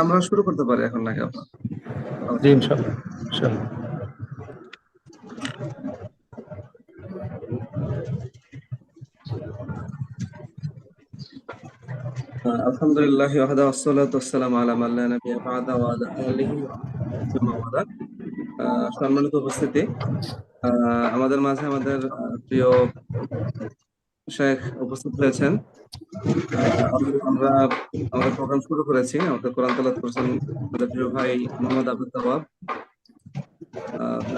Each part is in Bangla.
আমরা শুরু করতে পারি এখন নাকি আপনার জি ইনশাআল্লাহ ইনশাআল্লাহ। আলহামদুলিল্লাহ ওয়াহদা ওয়াসসালাতু ওয়াসসালামু আলা মান লা নাবিয়্যা বা'দা ওয়া আলা আলিহি ওয়া সাহবিহি ওয়া মান সম্মানিত উপস্থিতি, আমাদের মাঝে আমাদের প্রিয় শেখ উপস্থিত হয়েছেন। আমরা আমাদের প্রোগ্রাম শুরু করেছি। আমাদের কোরআন তেলাওয়াত করেছেন আমাদের প্রিয় ভাই মোহাম্মদ আব্দুল তাওয়াব।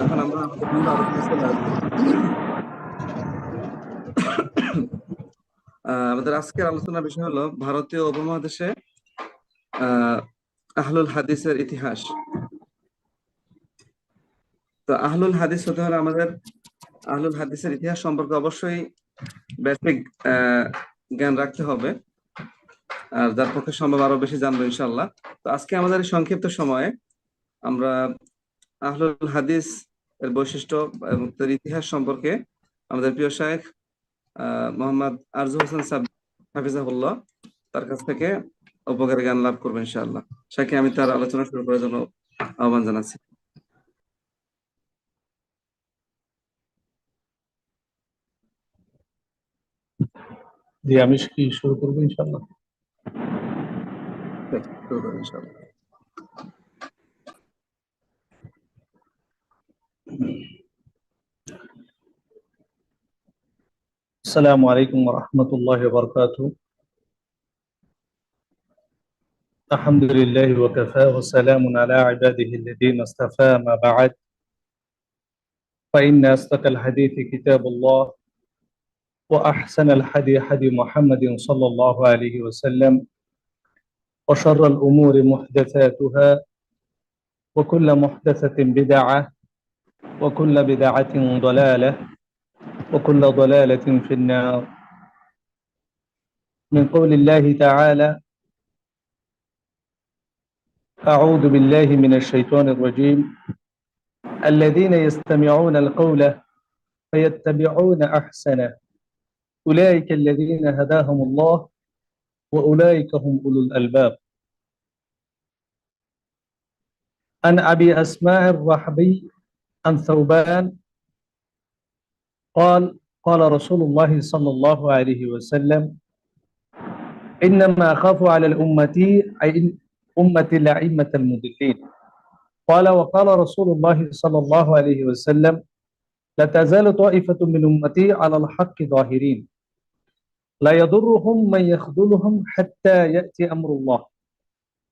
এখন আমরা আমাদের মূল আলোচনায় চলে আসবো। আমাদের আজকের আলোচনার বিষয় হলো ভারতীয় উপমহাদেশে আহলুল হাদিসের ইতিহাস। তো আহলুল হাদিস হতে হলে আমাদের আহলুল হাদিসের ইতিহাস সম্পর্কে অবশ্যই বেসিক জ্ঞান রাখতে হবে, আর যার পক্ষে সম্ভব আরো বেশি জানবো ইনশাল্লাহ। তো আজকে আমাদের এই সংক্ষিপ্ত সময়ে আমরা আহলুল হাদিস এর বৈশিষ্ট্য এবং তার ইতিহাস সম্পর্কে আমাদের প্রিয় শাইখ মোহাম্মদ আরজু হোসেন সাব হাফিজাহুল্লাহ তার কাছ থেকে উপকারী জ্ঞান লাভ করবো ইনশাআল্লাহ। শাইখকে আমি তার আলোচনা শুরু করার জন্য আহ্বান জানাচ্ছি। জি আমি কি শুরু করবো ইনশাআল্লাহ। শুরু করুন ইনশাআল্লাহ। আসসালামু আলাইকুম ওয়া রাহমাতুল্লাহি ওয়া বারাকাতুহু। আলহামদুলিল্লাহি ওয়া কাফা ওয়া সালামুন আলা ইবাদিহি আল্লাযীনা ইসতাফা মা বা'দ। فإن أصدق الحديث كتاب الله وأحسن الهدي هدي محمد صلى الله عليه وسلم وشر الأمور محدثاتها وكل محدثة بدعة وكل بدعة ضلالة وكل ضلالة في النار. من قول الله تعالى: أعوذ بالله من الشيطان الرجيم الذين يستمعون القول فيتبعون أحسنه أولئك الذين هداهم الله وأولئك هم أولو الألباب. عن أبي أسماء الرحبي عن ثوبان قال: قال رسول الله صلى الله عليه وسلم: إنما أخاف على الأمة أي أمة الأئمة المضلين. قال: وقال رسول الله صلى الله عليه وسلم: لا تزال طائفة من أمتي على الحق ظاهرين لا يضرهم من يخذلهم حتى يأتي أمر الله.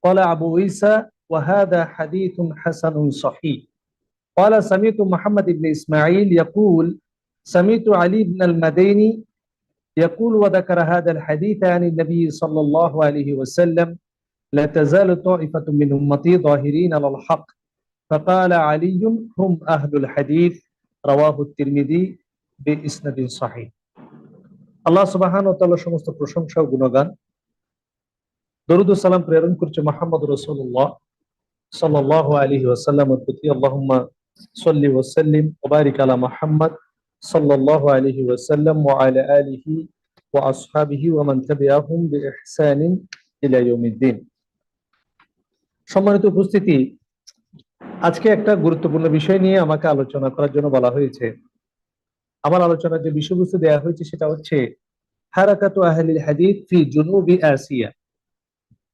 قال أبو عيسى: وهذا حديث حسن صحيح. قال: سمعت محمد بن إسماعيل يقول: سمعت علي بن المديني يقول وذكر هذا الحديث عن النبي صلى الله عليه وسلم: لا تزال طائفة من أمتي ظاهرين على الحق. فقال علي: هم أهل الحديث. رواه الترمذي بإسناد صحيح. আল্লাহ সুবহানাহু ওয়া তাআলার সমস্ত প্রশংসা ও গুণগান, দরুদ ও সালাম প্রেরণ করছে মুহাম্মদ রাসূলুল্লাহ সাল্লাল্লাহু আলাইহি ওয়াসাল্লামের প্রতি। আল্লাহুম্মা সাল্লি ওয়া সাল্লিম ওয়া বারিক আলা মুহাম্মদ সাল্লাল্লাহু আলাইহি ওয়াসাল্লাম ওয়া আলা আলিহি ওয়া আসহাবিহি ওয়া মান তাবিআহুম বিইহসানিন ইলা ইয়াউমিদ্দিন। সম্মানিত উপস্থিতি, আজকে একটা গুরুত্বপূর্ণ বিষয় নিয়ে আমাকে আলোচনা করার জন্য বলা হয়েছে। আমার আলোচনার যে বিষয়বস্তু দেওয়া হয়েছে সেটা হচ্ছে হারাকাতু আহলিল হাদিস ফি জুনুবি আসিয়া।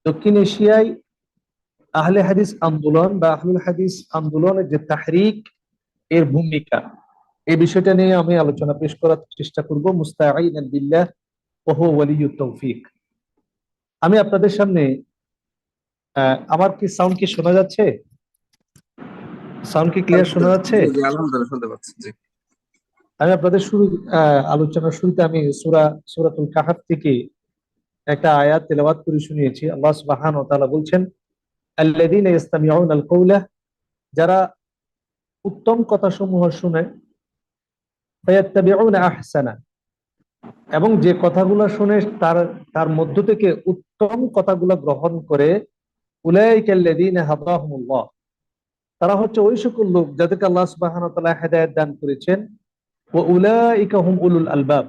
দক্ষিণ এশিয়ায় আহলে হাদিস আন্দোলন বা আহলুল হাদিস আন্দোলনের যে তাহরিক, এর ভূমিকা, এই বিষয়টা নিয়ে আমি আলোচনা পেশ করার চেষ্টা করব মুস্তাঈনান বিল্লাহ ওয়া হুয়া ওয়ালিয়ুত তাওফীক। আমি আপনাদের সামনে আমার কি সাউন্ড কি শোনা যাচ্ছে? সাউন্ড কি ক্লিয়ার শোনা যাচ্ছে? জি জি আলহামদুলিল্লাহ শুনতে পাচ্ছি। জি আমি আপনাদের আলোচনার শুরুতে আমি সূরাতুল কাহফ থেকে একটা আয়াত তেলাওয়াত করে শুনিয়েছি। আল্লাহ সুবহানাহু ওয়া তাআলা বলছেন, আল্লাযীনা ইসতামিউনাল কওলা, যারা উত্তম কথাসমূহ শুনে, ফায়াত্তাবিউনা আহসানা, এবং যে কথাগুলো শুনে তার তার মধ্য থেকে উত্তম কথাগুলো গ্রহণ করে, উলাইকাল্লাযীনা হাদাহুমুল্লাহ, তারা হচ্ছে ওই সকল লোক যাদেরকে আল্লাহ সুবহানাহু ওয়া তাআলা হেদায়েত দান করেছেন। ওয়া উলাইকা হুম উলুল আলবাব,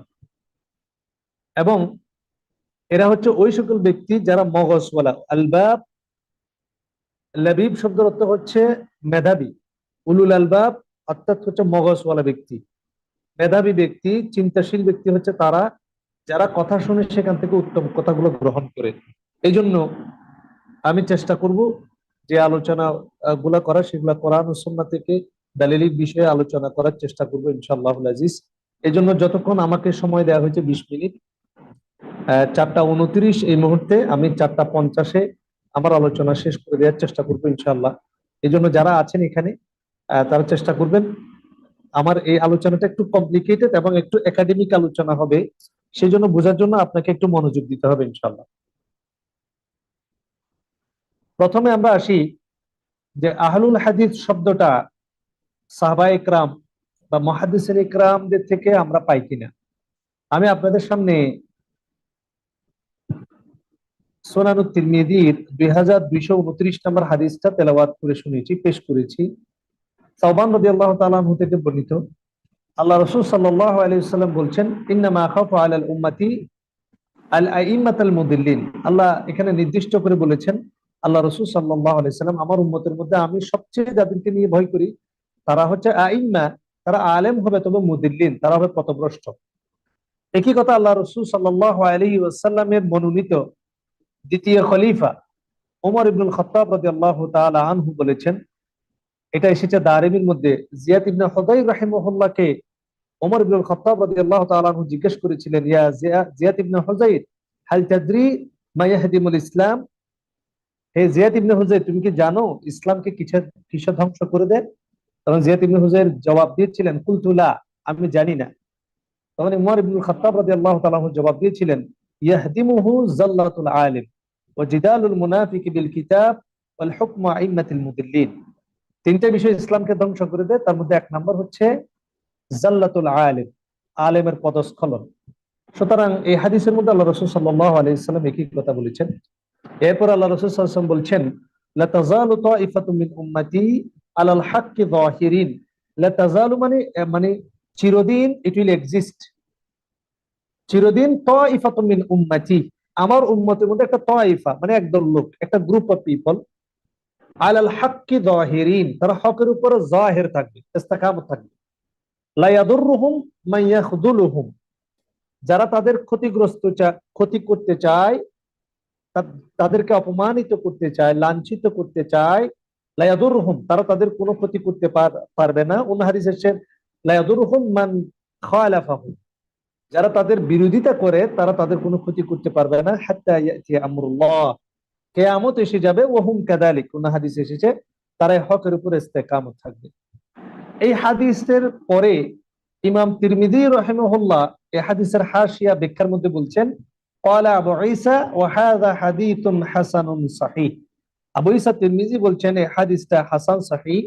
এবং এরা হচ্ছে ওই সকল ব্যক্তি যারা মগজওয়ালা। আলবাব লাবিব শব্দের অর্থ হচ্ছে মেধাবী। উলুল আলবাব অর্থাৎ হচ্ছে মগজওয়ালা ব্যক্তি। মেধাবী ব্যক্তি, চিন্তাশীল ব্যক্তি হচ্ছে তারা যারা কথা শুনে সেখান থেকে উত্তম কথাগুলো গ্রহণ করে। এই জন্য আমি চেষ্টা করব যে আলোচনা গুলা করা, সেগুলা কোরআন ও সুন্নাহ থেকে দালিলিক বিষয়ে আলোচনা করার চেষ্টা করব ইনশাআল্লাহুল আজিজ। এই জন্য যতক্ষণ আমাকে সময় দেওয়া হয়েছে 20 মিনিট, 4টা 29 এই মুহূর্তে, আমি 4টা 50-এ আমার আলোচনা শেষ করে দেওয়ার চেষ্টা করবো ইনশাআল্লাহ। এই জন্য যারা আছেন এখানে তারা চেষ্টা করবেন। আমার এই আলোচনাটা একটু কমপ্লিকেটেড এবং একটু একাডেমিক আলোচনা হবে, সেই জন্য বোঝার জন্য আপনাকে একটু মনোযোগ দিতে হবে ইনশাআল্লাহ। প্রথমে আমরা আসি যে আহলুল হাদিস শব্দটা সাহাবায়ে ইকরাম বা মুহাদ্দিসিনে ইকরামদের থেকে আমরা পাই কিনা। আমি আপনাদের সামনে সুনানুত তিরমিজির 2229 নম্বর হাদিসটা তেলাওয়াত করে শুনেছি, পেশ করেছি। সাওবান রাদিয়াল্লাহু তাআলা আনহু থেকে বর্ণিত, আল্লাহ রাসূল সাল্লাল্লাহু আলাইহি ওয়াসাল্লাম বলছেন, ইন্নামা আখাফু আলাল উম্মতি আল আইম্মাতাল মুদিল্লিন। আল্লাহ এখানে নির্দিষ্ট করে বলেছেন, আল্লাহ রাসূল সাল্লাল্লাহু আলাইহি ওয়াসাল্লাম, আমার উম্মতের মধ্যে আমি সবচেয়ে যাদেরকে নিয়ে ভয় করি তারা হচ্ছে আইম্মা, তারা আলেম হবে তবে মুদিল্লিন, তারা হবে পথভ্রষ্ট। একই কথা আল্লাহ রাসূল সাল্লাল্লাহু আলাইহি ওয়াসাল্লামের মনোনীত দ্বিতীয় খলিফা ওমর ইবনুল খাত্তাব রাদিয়াল্লাহু তাআলা আনহু বলেছেন, এটা এসেছে দারিমির মধ্যে, জিয়াদ ইবনে হুদাইর রাহিমাহুল্লাহকে ওমর ইবনুল খাত্তাব রাদিয়াল্লাহু তাআলা আনহু জিজ্ঞেস করেছিলেন, ইয়া জিয়াদ ইবনে হুযাইর, হাল তাদরি মা ইয়াহদিমুল ইসলাম। হে জিয়াদ ইবনে হুযাইর, তুমি কি জানো ইসলামকে কিসে ধ্বংস করে দেয়? তখন জিয়াদ ইবনে হুযাইর জবাব দিয়েছিলেন, কুলতু লা, আমি জানি না। তখন ওমর ইবনুল খাত্তাব রাদিয়াল্লাহু তাআলা আনহু জবাব দিয়েছিলেন, ইয়াহদিমুহু যাল্লাতুল আলিম ওয়া জিদালুল মুনাফিকি বিল কিতাব ওয়াল হুকমু আইম্মাতিল মুদিল্লিন। তিনটা বিষয় ইসলামকে ধ্বংস করে দেয়, তার মধ্যে 1 নম্বর হচ্ছে জাল্লাতুল আলিম, আলেমের পদস্খলন। সুতরাং এই হাদিসের মধ্যে আল্লাহ রাসূল সাল্লাল্লাহু আলাইহি সাল্লাম একই কথা বলেছেন। এরপর আল্লাহ রাসূল সাল্লাল্লাহু আলাইহি ওয়াসাল্লাম বলছেন, লা তাযালু তাইফাতুম মিন উম্মতি আলাল হাক্কি যাহিরিন। লা তাযালু মানে মানে চিরদিন, ইট উইল এক্সিস্ট, চিরদিন। তাইফাতুম মিন উম্মতি, আমার উম্মতের মধ্যে একটা তাইফা মানে একদল লোক, একটা গ্রুপ অফ পিপল, আলাল হাক্কি যাহিরিন, তারা হকের উপরে জাহির থাকবে, ইস্তেকামত থাকবে। লা ইয়াদুররুহুম মান ইয়াখযুলুহুম, যারা তাদের ক্ষতি করতে চায়, তাদেরকে অপমানিত করতে চায়, লাঞ্ছিত করতে চায়, লা ইয়াদুররুহুম, তারা তাদের কোনো ক্ষতি করতে পারবে না। অন্য হাদিসে এসেছে লা ইয়াদুররুহুম মান খালাফাহুম, যারা তাদের বিরোধিতা করে তারা তাদের কোনো ক্ষতি করতে পারবে না, হাত্তা ইয়াতি আমরুল্লাহ, কিয়ামত এসে যাবে, ওয়া হুম কাযালিক, অন্য হাদিসে এসেছে তারা হকের উপরে ইস্তেকামত থাকবে। এই হাদিসের পরে ইমাম তিরমিজি রাহিমাহুল্লাহ এই হাদিসের হাশিয়া ব্যাখ্যার মধ্যে বলছেন, ক্বালা আবু ঈসা ওয়া হাযা হাদীসুন হাসানুন সহিহ। আবু ঈসা তিরমিজি বলছেন এই হাদিসটা হাসান সহিহ।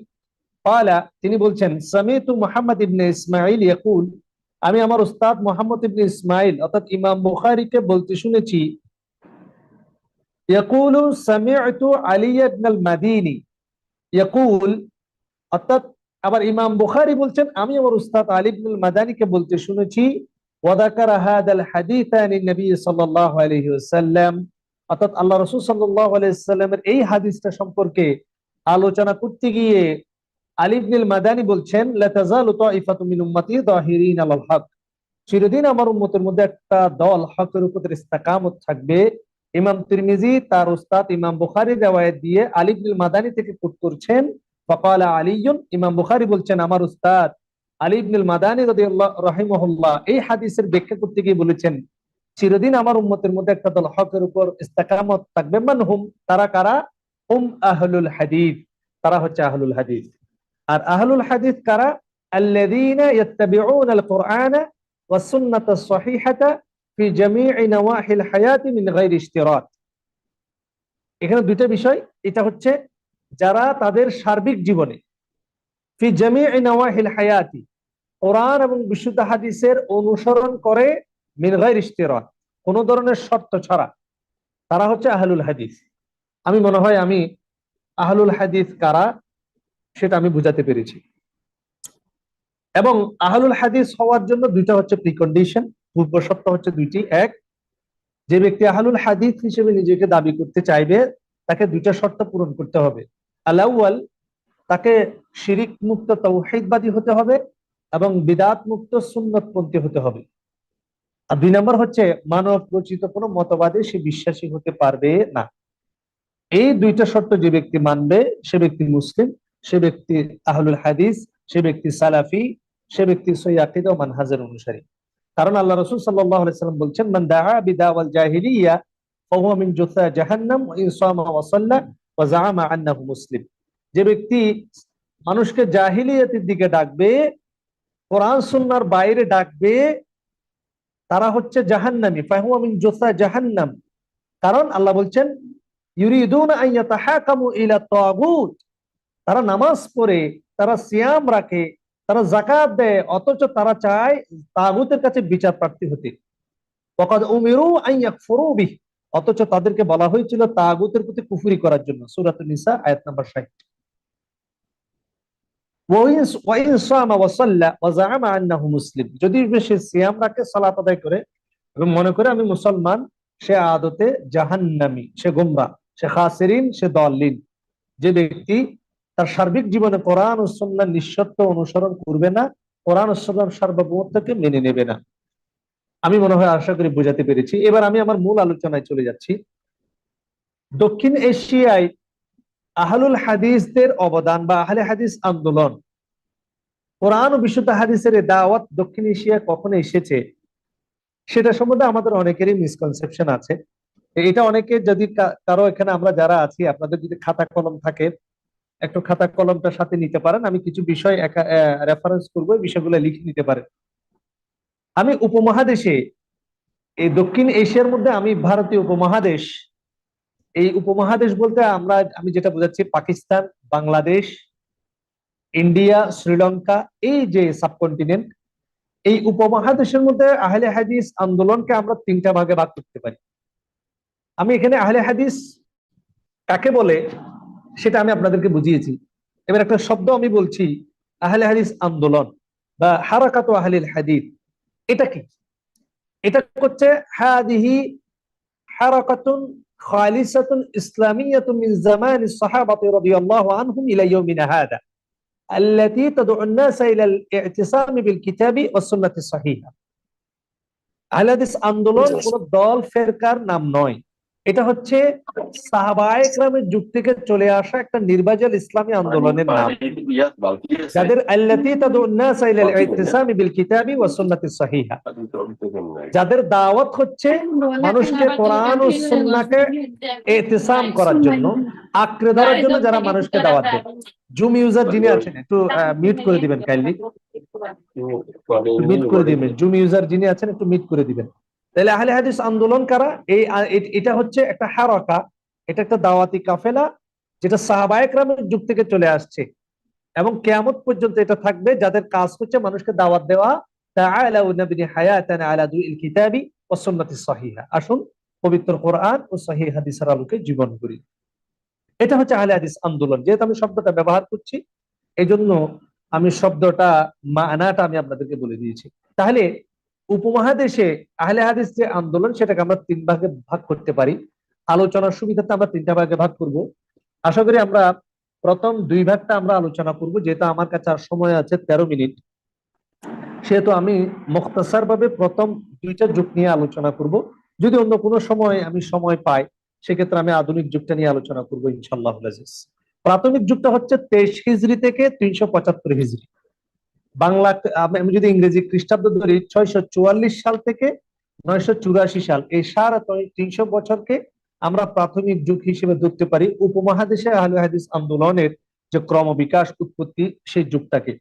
ক্বালা, তিনি বলছেন, সামিতু মুহাম্মদ ইবনে ইসমাঈল ইয়াকুল, আমি আমার উস্তাদ মুহাম্মদ ইবনে ইসমাঈল অর্থাৎ ইমাম বুখারীকে বলতে শুনেছি, ইয়াকুলু সামি'তু আলী ইবনে আল মাদিনী ইয়াকুল, অর্থাৎ আবার ইমাম বুখারী বলছেন আমি আমার উস্তাদ আলী ইবনুল মাদানীকে বলতে শুনেছি, ওয়াদাকারা হাদাল হাদিস আনিন নবী সাল্লাল্লাহু আলাইহি ওয়াসাল্লাম, অর্থাৎ আল্লাহ রাসূল সাল্লাল্লাহু আলাইহি ওয়াসাল্লামের এই হাদিসটা সম্পর্কে আলোচনা করতে গিয়ে আলী ইবনুল মাদানী বলছেন, লা তাযালু তাইফাতুম মিন উম্মতি যাহিরিন আলাল হক, চিরদিন আমার উম্মতের মধ্যে একটা দল হকের উপর ইস্তেকামত থাকবে। ইমাম তিরমিজি তার উস্তাদ ইমাম বুখারীর riwayat দিয়ে আলী ইবনুল মাদানী থেকে কোট করছেন, ফাকালা আলীয়ুন, ইমাম বুখারী বলছেন আমার উস্তাদ আলী ইবনুল মাদানী রাদিয়াল্লাহু রাহিমাহুল্লাহ এই হাদিসের ব্যাখ্যা করতে গিয়ে বলেছেন, চিরদিন আমার উম্মতের মধ্যে একটা দল হকের উপর ইস্তেকামত থাকবে। মানহুম, তারা কারা? হুম আহলুল হাদিস, তারা হচ্ছে আহলুল হাদিস। আর আহলুল হাদিস কারা? আল্লাযীনা ইয়াত্তাবিউনাল কুরআনা ওয়াস সুন্নাতাস সহিহাতা ফি জামি'i নওয়াহিল হায়াতি মিন গায়রি ইশতিরাত। এখানে দুইটা বিষয়, এটা হচ্ছে যারা তাদের সার্বিক জীবনে ফি জামি'i নওয়াহিল হায়াতি, কোরআন এবং বিশুদ্ধ হাদিসের অনুসরণ করে, মিন গায়রি ইশতিরাত, কোন ধরনের শর্ত ছাড়া, তারা হচ্ছে আহলুল হাদিস। আমি মনে হয় আমি আহলুল হাদিস কারা সেটা আমি বুঝাতে পেরেছি। এবং আহলুল হাদিস হওয়ার জন্য দুইটা হচ্ছে প্রিকন্ডিশন, পূর্ব শর্ত হচ্ছে দুইটি। এক, যে ব্যক্তি আহলুল হাদিস হিসেবে নিজেকে দাবি করতে চাইবে তাকে দুইটা শর্ত পূরণ করতে হবে। আল-আউয়াল, তাকে শিরিক মুক্ত তাওহীদবাদী হতে হবে এবং বিদআত মুক্ত সুন্নতপন্থী হতে হবে। আর 2 নম্বর হচ্ছে মানব রচিত কোনো মতবাদে সে বিশ্বাসী হতে পারবে না। এই 2টা শর্ত যে ব্যক্তি মানবে সে ব্যক্তি মুসলিম, সে ব্যক্তি আহলুল হাদিস, সে ব্যক্তি সালাফি, সে ব্যক্তি সহিহ আকীদা ও মানহাজের অনুসারী। কারণ আল্লাহ রাসূল সাল্লাল্লাহু আলাইহি ওয়াসাল্লাম বলছেন, মান দাআ বিদাওয়াল জাহিলিয়া ফাহুয়া মিন জুসা জাহান্নাম ওয়া ইন সামা ওয়া সাল্লা ওয়া জাআমা আন্নাহু মুসলিম। যে ব্যক্তি মানুষকে জাহিলিয়াতের দিকে ডাকবে, কোরআন সুন্নাহর বাইরে ডাকবে, তারা হচ্ছে জাহান্নামী, ফাহুয়া মিন জুসা জাহান্নাম। কারণ আল্লাহ বলছেন, ইউরিদুনা আন ইয়াতাহাকামু ইলা তাগুত, তারা নামাজ পড়ে, তারা সিয়াম রাখে, তারা যাকাত দেয়, অথচ তারা চায় তাগুতের কাছে বিচার প্রার্থী হতে। ওয়াকাদ উমিরু আন ইয়াকফুরু বিহি, অথচ তাদেরকে বলা হয়েছিল তাগুতের প্রতি কুফরি করার জন্য। সূরাতুন নিসা আয়াত নাম্বার 60। ওয়া ইন সামা ওয়া সাল্লা ওয়া জাআমা আন্নাহু মুসলিম, যদি সে সিয়াম রাখে, সালাত আদায় করে এবং মনে করে আমি মুসলমান, সে আদতে জাহান্নামী, সে গোমরাহ, সে খাসিরিন, সে দাল্লিন। যে ব্যক্তি তার সার্বিক জীবনে কোরআন ও সুন্নাহর নিঃশর্ত অনুসরণ করবে না, কোরআন ও সুন্নাহর সার্বভৌমত্বকে মেনে নেবে না। আমি মনে হয় আশা করি বোঝাতে পেরেছি। এবার আমি আমার মূল আলোচনায় চলে যাচ্ছি। দক্ষিণ এশিয়ায় আহলুল হাদিসদের অবদান বা আহলে হাদিস আন্দোলন, কোরআন ও বিশুদ্ধ হাদিসের এই দাওয়াত দক্ষিণ এশিয়ায় কখন এসেছে সেটা সম্বন্ধে আমাদের অনেকেরই মিসকনসেপশন আছে। এটা অনেকে, যদি কারো এখানে আমরা যারা আছি, আপনাদের যদি খাতা কলম থাকে, একটু খাতা কলমটা সাথে নিতে পারেন। আমি কিছু বিষয় রেফারেন্স করবো, এই বিষয়গুলো লিখে নিতে পারেন। আমি উপমহাদেশে, এই দক্ষিণ এশিয়ার মধ্যে আমি ভারতীয় উপমহাদেশ, এই উপমহাদেশ বলতে আমি যেটা বোঝাচ্ছি, পাকিস্তান, বাংলাদেশ, ইন্ডিয়া, শ্রীলঙ্কা, এই যে সাবকন্টিনেন্ট, এই উপমহাদেশের মধ্যে আহলে হাদিস আন্দোলনকে আমরা 3টা ভাগে ভাগ করতে পারি। আমি এখানে আহলে হাদিস কাকে বলে সেটা আমি আপনাদেরকে বুঝিয়েছি। এবার একটা শব্দ আমি বলছি, আহলে হাদিস আন্দোলন বা হারাকাতু আহলিল হাদিস, এটা কি? এটা হচ্ছে হাদিহি হারাকাতুন খালিসাতুন ইসলামিয়াতুন মিন জামানিস সাহাবাতি রাদিয়াল্লাহু আনহুম ইলা ইয়াউমিনা হাদা আল্লাতী তাদউ আন-নাস ইলা আল-ই'তিসাম বিল কিতাবি ওয়াস সুন্নাতিস সহিহা। আহলে হাদিস আন্দোলন কোন দল ফেরকার নাম নয়, এটা হচ্ছে সাহাবায়ে কেরামের যুগ থেকে চলে আসা একটা নির্বাচল ইসলামী আন্দোলনের নাম, যাদের আল্লাতী তাদউ আন-নাস ইলা আল-ই'তিসাম বিল কিতাবি ওয়াস সুন্নাতিস সহিহা, যাদের দাওয়াত হচ্ছে মানুষকে কোরআন ও সুন্নাহকে ইতিসাম করার জন্য, আঁকড়ে ধরার জন্য, যারা মানুষকে দাওয়াত দেয়। জুম ইউজার যিনি আছেন একটু মিউট করে দিবেন, কাইন্ডলি মিউট করে দিবেন। জুম ইউজার যিনি আছেন একটু মিউট করে দিবেন। তাহলে আহলে হাদিস আন্দোলন কারা? এটা হচ্ছে একটা হারাকা, এটা একটা দাওয়াতি কাফেলা, যেটা সাহাবায়ে কেরামের যুগ থেকে চলে আসছে এবং কিয়ামত পর্যন্ত এটা থাকবে, যাদের কাজ হচ্ছে মানুষকে দাওয়াত দেওয়া। তাআলাউ নাবনি হায়াতানা আলা দুইল কিতাবি ওয়াস সুন্নাতিস সহিহা, আসুন পবিত্র কোরআন ও সহিহ হাদিসের আলোকে জীবন করি। এটা হচ্ছে আহলে হাদিস আন্দোলন। যেহেতু আমি শব্দটা ব্যবহার করছি, এজন্য আমি শব্দটা মানাটা আমি আপনাদেরকে বলে দিয়েছি। তাহলে উপমহাদেশে আহলে হাদিস যে আন্দোলন, সেটাকে আমরা 3 ভাগে ভাগ করতে পারি। আলোচনার সুবিধাতে আমরা 3টা ভাগে ভাগ করব। আশা করি আমরা প্রথম 2 ভাগটা আমরা আলোচনা করব, যেহেতু আমার কাছে আর সময় আছে 13 মিনিট, সেহেতু আমি মুখতাসার ভাবে প্রথম 2টা যুগ নিয়ে আলোচনা করব। যদি অন্য কোনো সময় আমি সময় পাই, সেক্ষেত্রে আমি আধুনিক যুগটা নিয়ে আলোচনা করব ইনশাআল্লাহ আজিজ। প্রাথমিক যুগটা হচ্ছে 23 হিজরি থেকে 375 হিজরি। বাংলা আমি যদি ইংরেজি খ্রিস্টাব্দ ধরি, 644 সাল থেকে 984 সাল, এই 350 বছরকে আমরা প্রাথমিক যুগ হিসেবে ধরতে পারি উপমহাদেশে আহলে হাদিস আন্দোলনের যে ক্রমবিকাশ উৎপত্তি, সেই যুগটাকে।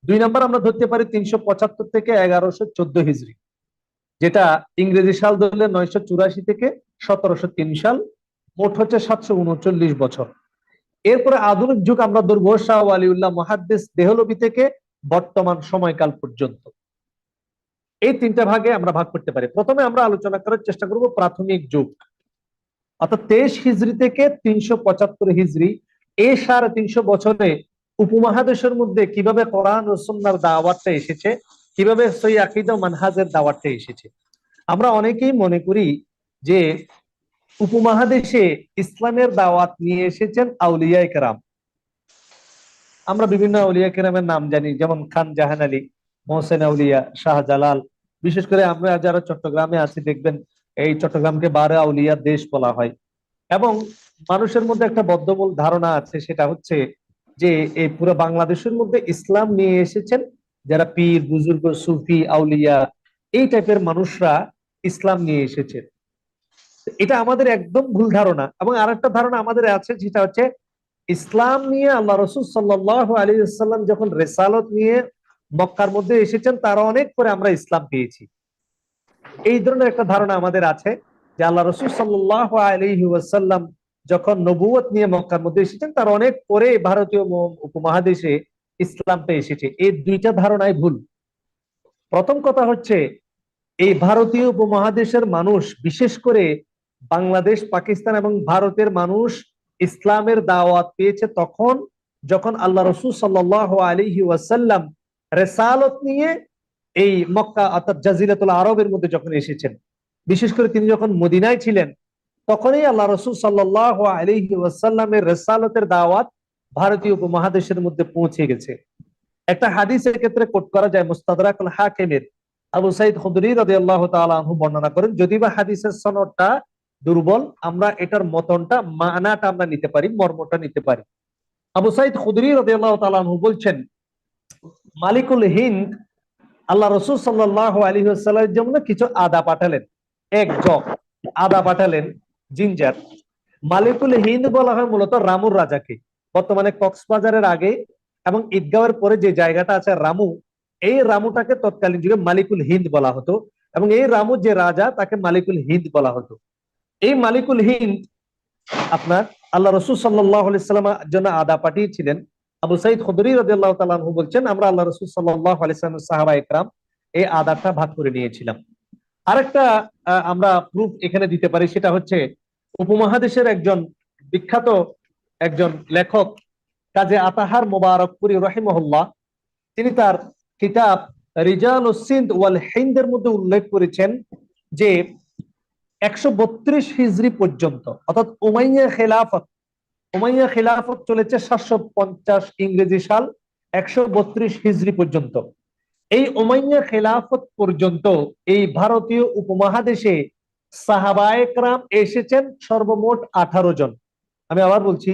2 নম্বর আমরা ধরতে পারি 375 থেকে 1114 হিজরি, যেটা ইংরেজি সাল ধরলে 984 থেকে 1703 সাল, মোট হচ্ছে 739 বছর। এরপরে আধুনিক যুগ আমরা ধরবো শাহ ওয়ালিউল্লাহ মুহাদ্দিস দেহলভী থেকে বর্তমান সময়কাল পর্যন্ত। এই 3টা ভাগে আমরা ভাগ করতে পারি। প্রথমে আমরা আলোচনা করার চেষ্টা করব প্রাথমিক যুগ, অর্থাৎ 23 হিজরি থেকে 375 হিজরি। এই 350 বছরে উপমহাদেশের মধ্যে কিভাবে কোরআন ও সুন্নাহর দাওয়াতটা এসেছে, কিভাবে সহিহ আকীদা ও মানহাজের দাওয়াতটা এসেছে। আমরা অনেকেই মনে করি যে উপমহাদেশে ইসলামের দাওয়াত নিয়ে এসেছেন আউলিয়ায়ে কেরাম, আমরা বিভিন্ন আউলিয়া কেরামের নাম জানি, যেমন খান জাহান আলী, মোহসেন আউলিয়া, শাহজালাল। বিশেষ করে আমরা যারা চট্টগ্রামে আছি দেখবেন এই চট্টগ্রামকে 12 আউলিয়ার দেশ বলা হয়। এবং মানুষের মধ্যে একটা বদ্ধমূল ধারণা আছে, সেটা হচ্ছে যে এই পুরো বাংলাদেশের মধ্যে ইসলাম নিয়ে এসেছেন যারা পীর বুজুর্গ সুফি আউলিয়া, এই টাইপের মানুষরা ইসলাম নিয়ে এসেছেন। এটা আমাদের একদম ভুল ধারণা। এবং আরেকটা ধারণা আমাদের আছে, যেটা হচ্ছে ইসলাম নিয়ে আল্লাহ রসুল সাল্লাল্লাহু আলাইহি ওয়াসাল্লাম যখন রেসালত নিয়ে মক্কার মধ্যে এসেছেন, তার অনেক পরে আমরা ইসলাম পেয়েছি। এই ধরনের একটা ধারণা আমাদের আছে যে আল্লাহ রসুল সাল্লাল্লাহু আলাইহি ওয়াসাল্লাম যখন নবুয়ত নিয়ে মক্কার মধ্যে এসেছেন, তার অনেক পরে ভারতীয় উপমহাদেশে ইসলামটা এসেছে। এই দুইটা ধারণাই ভুল। প্রথম কথা হচ্ছে, এই ভারতীয় উপমহাদেশের মানুষ, বিশেষ করে বাংলাদেশ, পাকিস্তান এবং ভারতের মানুষ ইসলামের দাওয়াত পেয়েছে তখন, যখন আল্লাহ রসুল সাল্লাল্লাহু আলাইহি ওয়াসাল্লাম রেসালত নিয়ে এই মক্কা অর্থাৎ জাজিরাতুল আরবের মধ্যে যখন এসেছেন। বিশেষ করে তিনি যখন মদিনায় ছিলেন, তখনই আল্লাহ রসুল সাল্লাল্লাহু আলাইহি ওয়াসাল্লামের রেসালতের দাওয়াত ভারতীয় উপমহাদেশের মধ্যে পৌঁছে গেছে। একটা হাদিসের ক্ষেত্রে কোট করা যায়, মুস্তাদরাকুল হাকিমের আবু সাইদ খুদরি রাদিয়াল্লাহু তাআলা আনহু বর্ণনা করেন, যদিবা হাদিসের সনদটা দুর্বল, আমরা এটার মতনটা মানাটা আমরা নিতে পারি, মর্মটা নিতে পারি। আবু সাইদ খুদরি রাদিয়াল্লাহু তাআলা আনহু বলছেন, মালিকুল হিন্দ আল্লাহ রসুল সাল্লাল্লাহু আলাইহি ওয়াসাল্লামের জন্য কিছু আদা পাঠালেন, এক জগ আদা পাঠালেন, জিঞ্জার। মালিকুল হিন্দ বলা হয় মূলত রামুর রাজাকে। বর্তমানে কক্সবাজারের আগে এবং ঈদগাঁওয়ের পরে যে জায়গাটা আছে রামু, এই রামুটাকে তৎকালীন যুগে মালিকুল হিন্দ বলা হতো, এবং এই রামু যে রাজা তাকে মালিকুল হিন্দ বলা হতো। এই মালিকুল হিন্দ আপনার আল্লাহ রসুল সাল্লাল্লাহু আলাইহি ওয়াসাল্লামের জন্য আদা পাঠিয়েছিলেন। আবু সাইদ খুদরি রাদিয়াল্লাহু তাআলা আনহু বলছেন, আমরা আল্লাহ রসুল সাল্লাল্লাহু আলাইহি ওয়াসাল্লামের সাহাবা ইকরাম এই আদাটা ভাগ করে নিয়েছিলাম। আরেকটা আমরা প্রুফ এখানে দিতে পারি, সেটা হচ্ছে উপমহাদেশের একজন বিখ্যাত একজন লেখক কাজী আতাহার মোবারকপুরি রাহিমাহুল্লাহ, তিনি তার কিতাব রিজালুস সিন্ধ ওয়াল হিন্দের মধ্যে উল্লেখ করেছেন যে 132 হিজরি পর্যন্ত, অর্থাৎ উমাইয়া খেলাফত চলেছে 750 ইংরেজি সাল, 132 হিজরি পর্যন্ত। এই উমাইয়া খেলাফত পর্যন্ত এই ভারতীয় উপমহাদেশে সাহাবায়ে কেরাম এসেছেন সর্বমোট 18 জন। আমি আবার বলছি,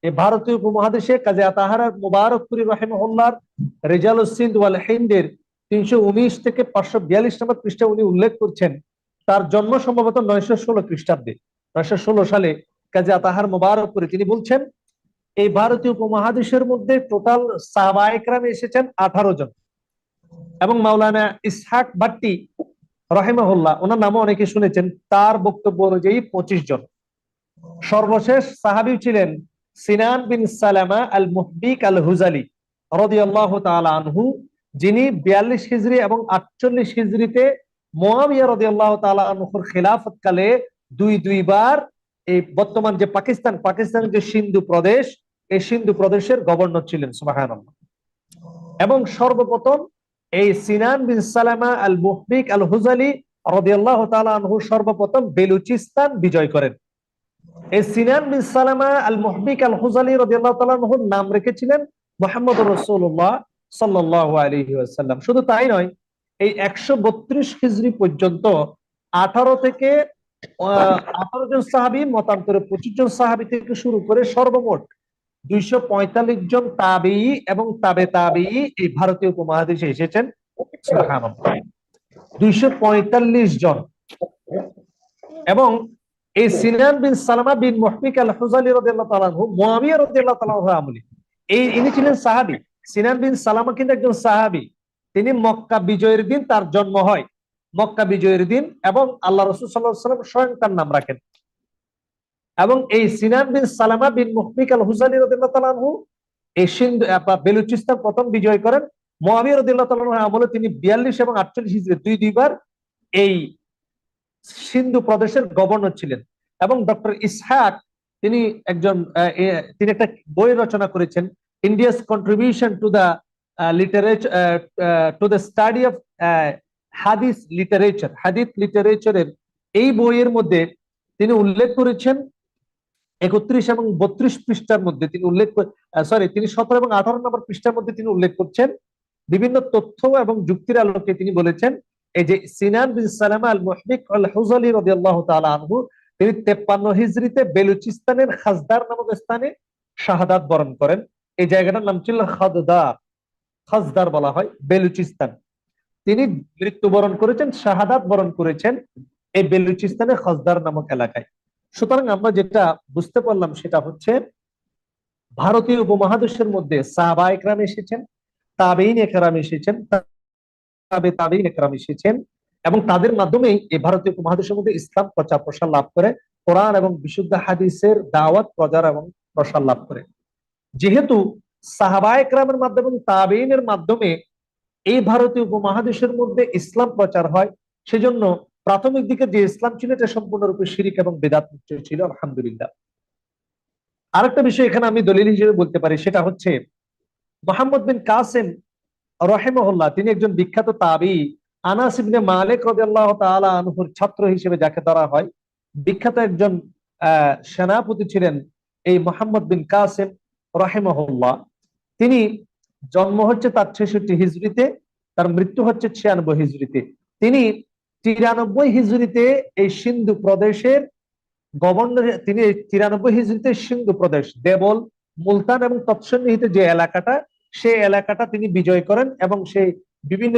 এই ভারতীয় উপমহাদেশে কাজী আতাহার মুবারকপুরি রাহিমাহুল্লাহর রিজালুস সিন্ধ ওয়াল হিন্দের 319 থেকে 542 নম্বর পৃষ্ঠা উনি উল্লেখ করছেন, তার জন্ম সম্ভবত 916 খ্রিস্টাব্দে, 916 সালে কাজী আতাহার মুবারকপুরি তিনি বলছেন, এই ভারতীয় উপমহাদেশের মধ্যে টোটাল সাহাবায়ে কেরাম এসেছেন 18 জন। এবং মাওলানা ইসহাক ভাট্টি রাহিমাহুল্লাহ, ওনার নামও অনেকে শুনেছেন, তার বক্তব্য অনুযায়ী 25 জন। সর্বশেষ সাহাবী ছিলেন সিনান বিন সালামা আল মুহবিক আল হুজালি রাদিয়াল্লাহু তাআলা আনহু, যিনি 42 হিজরি এবং 48 হিজরিতে মুয়াবিয়া রাদিয়াল্লাহু তাআলা আনহুর খিলাফত কালে দুইবার এই বর্তমান যে পাকিস্তানের যে সিন্ধু প্রদেশ, এই সিন্ধু প্রদেশের গভর্নর ছিলেন। সুবহানাল্লাহ। এবং সর্বপ্রথম এই সিনান বিন সালামা আল মুহবিক আল হুজালি রাদিয়াল্লাহু তাআলা আনহু সর্বপ্রথম বেলুচিস্তান বিজয় করেন। এই সিনান বিন সালামা আল মুহবিক আল হুজালি রাদিয়াল্লাহু তাআলা আনহুর নাম রেখেছিলেন মুহাম্মদুর রাসূলুল্লাহ সাল্লাল্লাহু আলাইহি ওয়াসাল্লাম। শুধু তাই নয়, এই 132 হিজরি পর্যন্ত 18 জন সাহাবী, মতান্তরে 25 জন সাহাবী থেকে শুরু করে সর্বমোট 245 জন তাবেঈ এবং তাবে তাবেঈ এই ভারতীয় উপমহাদেশে এসেছেন। সুবহানাল্লাহ, 245 জন। এবং এই সিনান বিন সালামা বিন মুহবিক আল হুজালি রাদিয়াল্লাহু তাআলা আনহু মুয়াবিয়া রাদিয়াল্লাহু তাআলা আনহু আমলে ইনি ছিলেন সাহাবী। সিনান বিন সালামা কিন্তু একজন সাহাবী। তিনি মক্কা বিজয়ের দিন তার জন্ম হয়, মক্কা বিজয়ের দিন, এবং আল্লাহ রাসূল সাল্লাল্লাহু আলাইহি ওয়াসাল্লাম স্বয়ং তার নাম রাখেন। এবং এই সিনান বিন সালামা বিন মুহবিক আল হুজালি রাদিয়াল্লাহু তাআলা আনহু এই সিন্ধু বেলুচিস্তান প্রথম বিজয় করেন। মুয়াবিয়া রাদিয়াল্লাহু তাআলা আনহু আমলে তিনি 42 এবং 48 হিজরি দুইবার এই সিন্ধু প্রদেশের গভর্নর ছিলেন। এবং ডক্টর ইসহাক তিনি একটা বই রচনা করেছেন, India's contribution to the literature to the study of হাদিস লিটারেচার, হাদিস লিটারেচারের এই বইয়ের মধ্যে তিনি উল্লেখ করেছেন 31 এবং 32 পৃষ্ঠার মধ্যে তিনি তিনি 17 এবং 18 নম্বর পৃষ্ঠার মধ্যে তিনি উল্লেখ করছেন, বিভিন্ন তথ্য এবং যুক্তির আলোকে তিনি বলেছেন, এই যে সিনান বিন সালামা আল মুহবিক আল হুযালি রাদিয়াল্লাহু তাআলা আনহু, তিনি 53 হিজরিতে বেলুচিস্তানের খাজদার নামক স্থানে শাহাদাত বরণ করেন। এই জায়গাটার নাম ছিল খাজদার বলা হয়, বেলুচিস্তান। তিনি মৃত্যুবরণ করেছেন, শাহাদাত বরণ করেছেন এই বেলুচিস্তানের খাজদার নামক এলাকায়। সুতরাং আমরা যেটা বুঝতে পারলাম সেটা হচ্ছে, ভারতীয় উপমহাদেশের মধ্যে সাহাবা একরাম এসেছেন, তাবেঈন একরাম এসেছেন, তাবেঈন একরাম এসেছেন, এবং তাদের মাধ্যমেই এই ভারতীয় উপমহাদেশের মধ্যে ইসলাম প্রচার প্রসার লাভ করে, কোরআন এবং বিশুদ্ধ হাদিসের দাওয়াত প্রচার এবং প্রসার লাভ করে। যেহেতু সাহাবা একরামের মাধ্যমে এবং তাবেঈনের মাধ্যমে এই ভারতীয় উপমহাদেশের মধ্যে ইসলাম প্রচার হয়, সেজন্য প্রাথমিক দিকে যে ইসলাম ছিল এটা সম্পূর্ণরূপে শিরিক এবং বেদাত মুক্ত ছিল, আলহামদুলিল্লাহ। আরেকটা বিষয় এখানে আমি দলিল হিসেবে বলতে পারি, সেটা হচ্ছে মুহাম্মদ বিন কাসিম রাহিমাহুল্লাহ, তিনি একজন বিখ্যাত তাবী, আনাস ইবনে মালিক রাদিয়াল্লাহু তাআলা আনহুর ছাত্র হিসেবে যাকে ধরা হয়, বিখ্যাত একজন সেনাপতি ছিলেন এই মুহাম্মদ বিন কাসিম রাহিমাহুল্লাহ। তিনি জন্ম হচ্ছে তার 66 হিজরিতে, তার মৃত্যু হচ্ছে 96 হিজরিতে। তিনি 93 হিজরিতে এই সিন্ধু প্রদেশের গভর্নর, তিনি 93 হিজরিতে সিন্ধু প্রদেশ, দেবল, মুলতান এবং তৎসন্নিহিত যে এলাকাটা, সেই এলাকাটা তিনি বিজয় করেন এবং সেই বিভিন্ন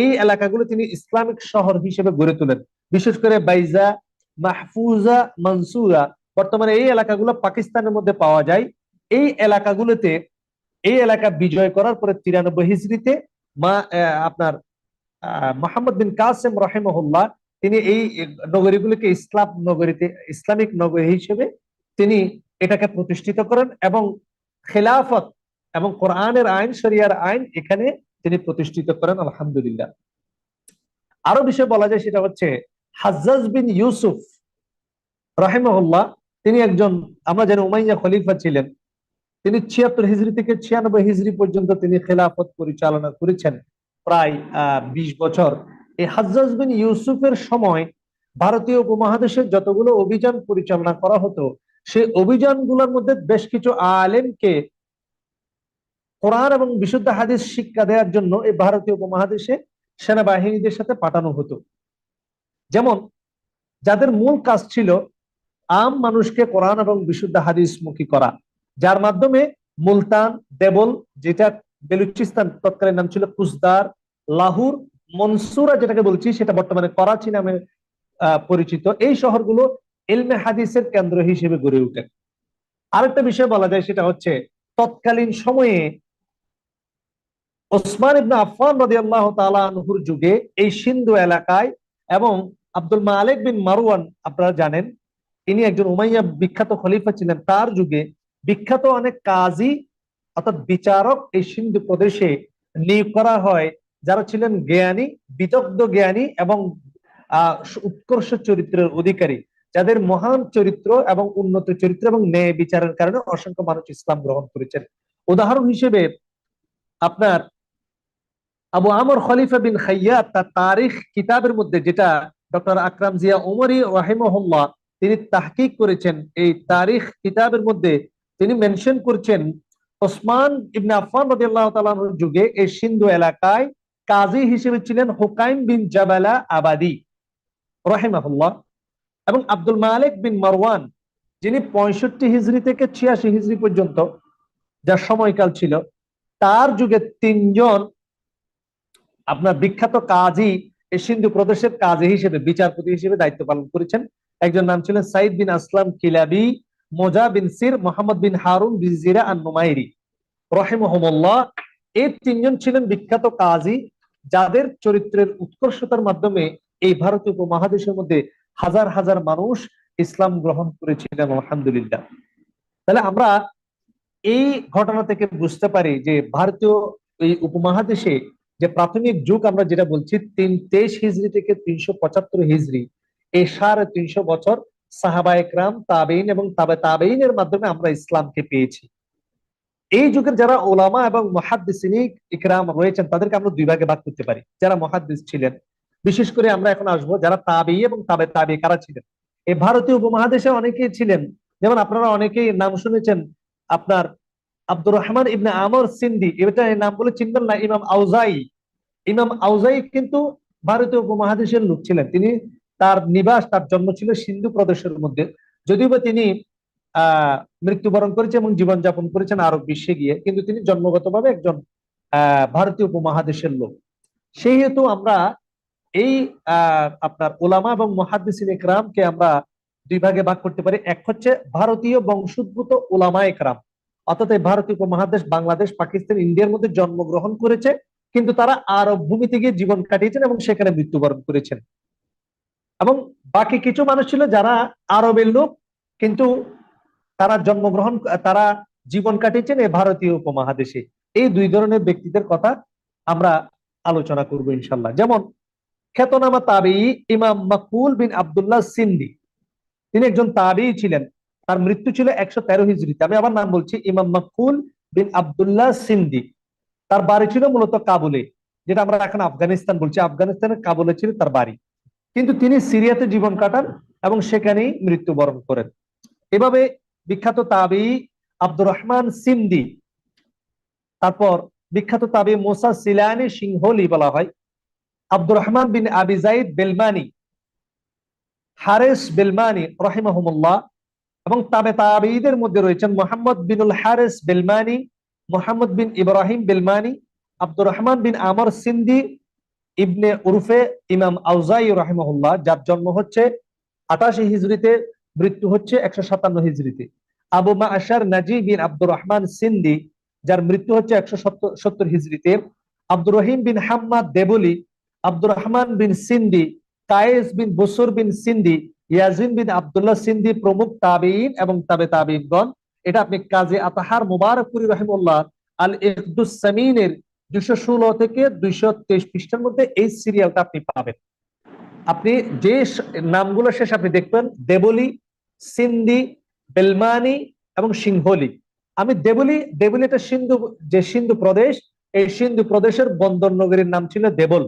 এই এলাকাগুলো তিনি ইসলামিক শহর হিসেবে গড়ে তোলেন। বিশেষ করে বাইজা, মাহফুজা, মনসুরা, বর্তমানে এই এলাকাগুলো পাকিস্তানের মধ্যে পাওয়া যায়। এই এলাকাগুলোতে, এই এলাকা বিজয় করার পরে 93 হিজরিতে আপনার মুহাম্মদ বিন কাসিম রাহিমাহুল্লাহ, তিনি এই নগরীগুলিকে ইসলামিক নগরী হিসেবে তিনি এটাকে প্রতিষ্ঠিত করেন এবং খেলাফত এবং কোরআনের আইন, শরিয়ার আইন এখানে তিনি প্রতিষ্ঠিত করেন, আলহামদুলিল্লাহ। আরো বিষয় বলা যায়, সেটা হচ্ছে হাজ্জাজ বিন ইউসুফ রাহিমাহুল্লাহ, তিনি একজন, আমরা জানি উমাইয়া খলিফা ছিলেন। তিনি 76 হিজরি থেকে 96 হিজরি পর্যন্ত তিনি খেলাফত পরিচালনা করেছেন, প্রায় 20 বছর। এই হাজ্জাজ বিন ইউসুফের সময় ভারতীয় উপমহাদেশের যতগুলো অভিযান পরিচালনা করা হতো, সেই অভিযানগুলোর মধ্যে বেশ কিছু আলেমকে কোরআন এবং বিশুদ্ধ হাদিস শিক্ষা দেওয়ার জন্য এই ভারতীয় উপমহাদেশে সেনাবাহিনীদের সাথে পাঠানো হতো। যেমন যাদের মূল কাজ ছিল আম মানুষকে কোরআন এবং বিশুদ্ধ হাদিস মুখী করা, যার মাধ্যমে মুলতান, দেবল, যেটা বেলুচিস্তান তৎকালীন নাম ছিল, কুসদার, লাহোর, মনসুরা যেটাকে বলছি সেটা বর্তমানে করাচি নামে পরিচিত, এই শহরগুলো ইলমে হাদিসের কেন্দ্র হিসেবে গড়ে ওঠে। আরেকটা বিষয় বলা যায়, সেটা হচ্ছে তৎকালীন সময়ে ওসমান ইবনে আফফান রাদিয়াল্লাহু তাআলা আনহুর যুগে এই সিন্ধু এলাকায়, এবং আব্দুল মালিক বিন মারওয়ান আপনারা জানেন, ইনি একজন উমাইয়া বিখ্যাত খলিফা ছিলেন, তার যুগে বিখ্যাত অনেক কাজী অর্থাৎ বিচারক এই সিন্ধু প্রদেশে নিয়োগ করা হয়, যারা ছিলেন জ্ঞানী, বিদগ্ধ জ্ঞানী এবং উৎকর্ষ চরিত্রের অধিকারী, যাদের মহান চরিত্র এবং উন্নত চরিত্র এবং ন্যায় বিচারের কারণে অসংখ্য মানুষ ইসলাম গ্রহণ করেছেন। উদাহরণ হিসেবে আপনার আবু আমর খলিফা বিন খাইয়াত তার তারিখ কিতাবের মধ্যে, যেটা ডক্টর আকরাম জিয়া উমরি রাহিমাহুল্লাহ তিনি তাহকিক করেছেন, এই তারিখ কিতাবের মধ্যে তিনি মেনশন করছেন, ওসমান ইবনে আফফান রাদিয়াল্লাহু তাআলা আনহুর যুগে এই সিন্ধু এলাকায় কাজী হিসেবে ছিলেন হুকাইম বিন জাবালা আবাদি রাহিমাহুল্লাহ, এবং আব্দুল মালিক বিন মারওয়ান, যিনি 65 হিজরি থেকে 86 হিজরি পর্যন্ত যার সময়কাল ছিল, তার যুগে 3 জন আপনার বিখ্যাত কাজী এই সিন্ধু প্রদেশের কাজী হিসেবে, বিচারপতি হিসেবে দায়িত্ব পালন করেছেন। একজন নাম ছিলেন সাইদ বিন আসলাম কিলাবি, মোজা বিন সির, মোহাম্মদ বিন হারুন বিন জিরা আন-নুমাইরি রাহিমাহুমুল্লাহ। এই 3 জন ছিলেন বিখ্যাত কাজী, যাদের চরিত্রের উৎকর্ষতার মাধ্যমে এই ভারতীয় উপমহাদেশের মধ্যে হাজার হাজার মানুষ ইসলাম গ্রহণ করেছিলেন, আলহামদুলিল্লাহ। তাহলে আমরা এই ঘটনা থেকে বুঝতে পারি যে ভারতীয় এই উপমহাদেশে যে প্রাথমিক যুগ আমরা যেটা বলছি 323 হিজরি থেকে 375 হিজরি, এই 350 বছর সাহাবা একরাম, তাবেঈন এবং তাবে তাবেঈনের মাধ্যমে আমরা ইসলামকে পেয়েছি। এই যুগের যারা ওলামা এবং মুহাদ্দিসিন ইকরাম রয়েছেন, তাদেরকে আমরা দুই ভাগে ভাগ করতে পারি। যারা মুহাদ্দিস ছিলেন, বিশেষ করে আমরা এখন আসবো যারা তাবেঈ এবং তাবে তাবেঈ কারা ছিলেন। এই ভারতীয় উপমহাদেশে অনেকেই ছিলেন যেমন আপনারা অনেকেই নাম শুনেছেন, আপনার আব্দুর রহমান ইবনে আমর সিন্ধি, এটা নাম বলে চিনবেন না। ইমাম আউজাই, ইমাম আউজাই কিন্তু ভারতীয় উপমহাদেশের লোক ছিলেন। তিনি, তার নিবাস, তার জন্ম ছিল সিন্ধু প্রদেশের মধ্যে, যদিও বা তিনি মৃত্যুবরণ করেছেন এবং জীবনযাপন করেছেন আরব বিশ্বে গিয়ে, কিন্তু তিনি জন্মগতভাবে একজন ভারতীয় উপমহাদেশের লোক। সেই হেতু আমরা এই আপনার ওলামা এবং মুহাদ্দিসিন ইকরামকে আমরা দুই ভাগে ভাগ করতে পারি। এক হচ্ছে ভারতীয় বংশোদ্ভূত ওলামা ইকরাম, অর্থাৎ এই ভারতীয় উপমহাদেশ, বাংলাদেশ, পাকিস্তান, ইন্ডিয়ার মধ্যে জন্মগ্রহণ করেছে, কিন্তু তারা আরব ভূমিতে গিয়ে জীবন কাটিয়েছেন এবং সেখানে মৃত্যুবরণ করেছেন। এবং বাকি কিছু মানুষ ছিল যারা আরবের লোক, কিন্তু তারা জন্মগ্রহণ, তারা জীবন কাটিয়েছেন এই ভারতীয় উপমহাদেশে। এই দুই ধরনের ব্যক্তিদের কথা আমরা আলোচনা করব ইনশাল্লাহ। যেমন খ্যাতনামা তাবেঈ ইমাম মাকবুল বিন আব্দুল্লাহ সিন্ধি, তিনি একজন তাবেঈ ছিলেন। তার মৃত্যু ছিল 113 হিজরিতে। আমি আবার নাম বলছি, ইমাম মাকবুল বিন আব্দুল্লাহ সিন্ধি। তার বাড়ি ছিল মূলত কাবুলে, যেটা আমরা এখন আফগানিস্তান বলছি, আফগানিস্তানের কাবুলে ছিল তার বাড়ি, কিন্তু তিনি সিরিয়াতে জীবন কাটান এবং সেখানেই মৃত্যুবরণ করেন। এভাবে বিখ্যাত তাবেঈ আব্দুর রহমান সিন্ধি, তারপর বিখ্যাত তাবেঈ মুসা সিলানি সিংহলি বলা হয়, আব্দুর রহমান বিন আবি যায়েদ বেলমানি, হারেস বেলমানি রহিমাহুমুল্লাহ, এবং তাবেঈদের মধ্যে রয়েছেন মোহাম্মদ বিনুল হারেস বেলমানি, মোহাম্মদ বিন ইব্রাহিম বেলমানি, আব্দুর রহমান বিন আমর সিন্ধি ইবনে উরফে ইমাম আউজাই রাহিমাহুল্লাহ, যার জন্ম হচ্ছে 88 হিজরিতে, মৃত্যু হচ্ছে 157 হিজরিতে। আবু মাআশার নাজি বিন আব্দুর রহমান সিন্ধি, যার মৃত্যু হচ্ছে 170 হিজরিতে। আব্দুর রহিম বিন হাম্মাদ দেবলি, আব্দুর রহমান বিন সিন্ধি, কায়েস বিন বসর বিন সিন্ধি, ইয়াজিন বিন আব্দুল্লাহ সিন্ধি প্রমুখ তাবেঈন এবং তাবেঈনগণ। এটা আপনি কাজী আতাহার মুবারকপুরি রাহিমাহুল্লাহ আল ইকদুস সামিনের 216 থেকে 223 পৃষ্ঠার মধ্যে এই সিরিয়ালটা আপনি পাবেন। আপনি যে নামগুলো শেষ আপনি দেখবেন, দেবলি, সিন্ধি, বেলমানি এবং সিংহলি। আমি দেবলি এটা সিন্ধু, যে সিন্ধু প্রদেশ, এই সিন্ধু প্রদেশের বন্দর নগরীর নাম ছিল দেবল।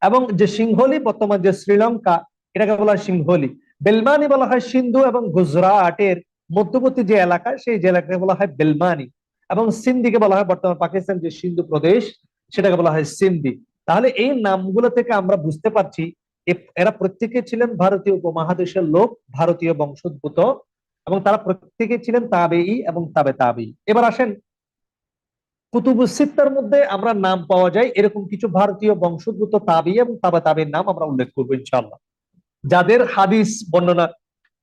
এবং যে সিংহলি, বর্তমান যে শ্রীলঙ্কা, এটাকে বলা হয় সিংহলি। বেলমানি বলা হয় সিন্ধু এবং গুজরাটের মধ্যবর্তী যে এলাকা, সেই যে এলাকাকে বলা হয় বেলমানি। এবং সিন্ধিকে বলা হয়, বর্তমান পাকিস্তান যে সিন্ধু প্রদেশ, সেটাকে বলা হয় সিন্ধি। তাহলে এই নামগুলো থেকে আমরা বুঝতে পারছি এরা প্রত্যেকে ছিলেন ভারতীয় উপমহাদেশের লোক, ভারতীয় বংশোদ্ভূত, এবং তারা প্রত্যেকে ছিলেন তাবেঈ এবং তাবেঈ। এবার আসেন, কুতুবুস সিত্তার মধ্যে আমরা নাম পাওয়া যায় এরকম কিছু ভারতীয় বংশোদ্ভূত তাবেঈ এবং তাবেঈর নাম আমরা উল্লেখ করবো ইনশাআল্লাহ, যাদের হাদিস বর্ণনা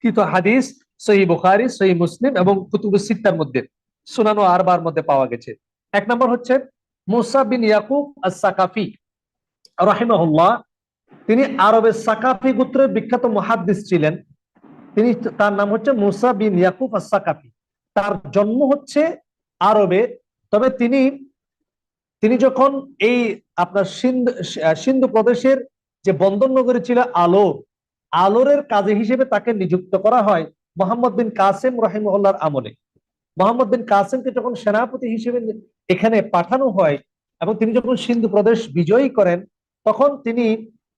কৃত হাদিস সহিহ বুখারী, সহিহ মুসলিম এবং কুতুবুস সিত্তার মধ্যে, সুনান ও আরবার মধ্যে পাওয়া গেছে। এক নম্বর হচ্ছে মুসা বিন ইয়াকুব আস-সাকাফি রাহিমাহুল্লাহ। তিনি আরবের সাকাফি গোত্রের বিখ্যাত মুহাদ্দিস ছিলেন। তিনি, তার নাম হচ্ছে মুসা বিন ইয়াকুব আস-সাকাফি। তার জন্ম হচ্ছে আরবে, তবে তিনি তিনি যখন এই আপনার সিন্ধু প্রদেশের যে বন্দর নগরী ছিল আলোরের কাজী হিসেবে তাকে নিযুক্ত করা হয় মোহাম্মদ বিন কাসেম রাহিমাহুল্লাহর আমলে। মোহাম্মদ বিন কাসেমকে যখন সেনাপতি হিসেবে এখানে পাঠানো হয় এবং তিনি যখন সিন্ধু প্রদেশ বিজয়ী করেন, তখন তিনি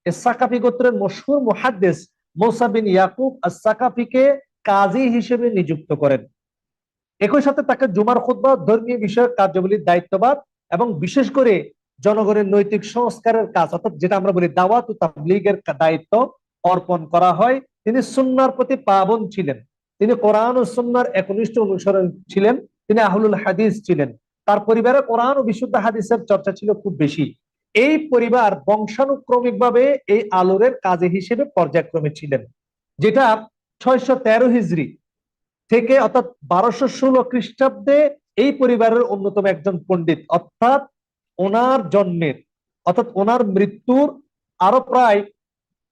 সাকাফি গোত্রের মশহুর মুহাদ্দিস মুসা বিন ইয়াকুব আস-সাকাফিকে কাজী হিসেবে নিযুক্ত করেন। একই সাথে তাকে জুমার খুতবা, ধর্মীয় বিষয়ক কার্যাবলীর দায়িত্ববাদ এবং বিশেষ করে জনগণের নৈতিক সংস্কারের কাজ, অর্থাৎ যেটা আমরা বলি দাওয়াত ও তাবলীগের দায়িত্ব অর্পণ করা হয়। তিনি সুন্নাহর প্রতি পাবন ছিলেন, তিনি কোরআন ও সুন্নাহর একনিষ্ঠ অনুসরণ ছিলেন, তিনি আহলুল হাদিস ছিলেন। তার পরিবারে কোরআন ও বিশুদ্ধ হাদিসের চর্চা ছিল খুব বেশি। এই পরিবার বংশানুক্রমিকভাবে এই আলোরের কাজী হিসেবে পর্যায়ক্রমে ছিলেন, যেটা 613 হিজরি থেকে অর্থাৎ 1216 খ্রিস্টাব্দে এই পরিবারের অন্যতম একজন পণ্ডিত, অর্থাৎ ওনার জন্মের, অর্থাৎ ওনার মৃত্যুর আরো প্রায়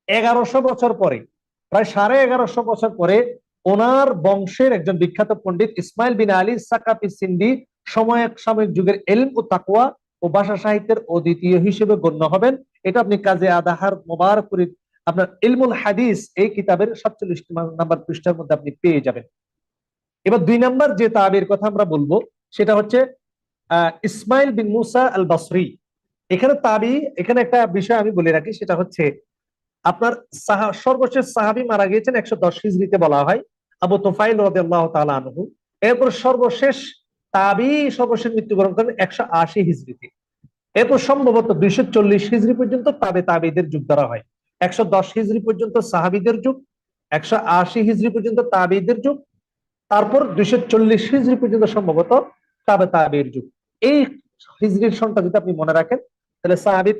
1100 বছর পরে, প্রায় 1150 বছর পরে ওনার বংশের একজন বিখ্যাত পণ্ডিত ইসমাইল বিন আলী সাকাফি সিন্ধি সমসাময়িক যুগের ইলম ও তাকওয়া ও ভাষা সাহিত্যের অদ্বিতীয় হিসেবে গণ্য হবেন। এটা আপনি কাজী আদাহার মুবারকপুরি আপনার ইলমুল হাদিস এই কিতাবের 47 নম্বর পৃষ্ঠার মধ্যে আপনি পেয়ে যাবেন। এবার 2 নম্বর যে তাবেঈর কথা আমরা বলবো সেটা হচ্ছে ইসমাইল বিন মুসা আল বসরি। এখানে তাবেঈ, এখানে একটা বিষয় আমি বলে রাখি, সেটা হচ্ছে আপনার সর্বশেষ সাহাবী মারা গিয়েছেন 110 হিজরিতে বলা হয়, আবু তুফাইল রাদিয়াল্লাহু তাআলা আনহু। এরপর সর্বশেষ তাবি সর্বশেষ মৃত্যুবরণ করেন 180 হিজরিতে। এরপর সম্ভবত 240 হিজরি পর্যন্ত তাবিদের যুগ ধরা হয়। 110 হিজরি পর্যন্ত সাহাবিদের যুগ, 180 হিজরি পর্যন্ত তাবিদের যুগ, তারপর 240 হিজরি পর্যন্ত সম্ভবত তাবির যুগ। এই হিজরির সনটা যদি আপনি মনে রাখেন, তাহলে সাহাবী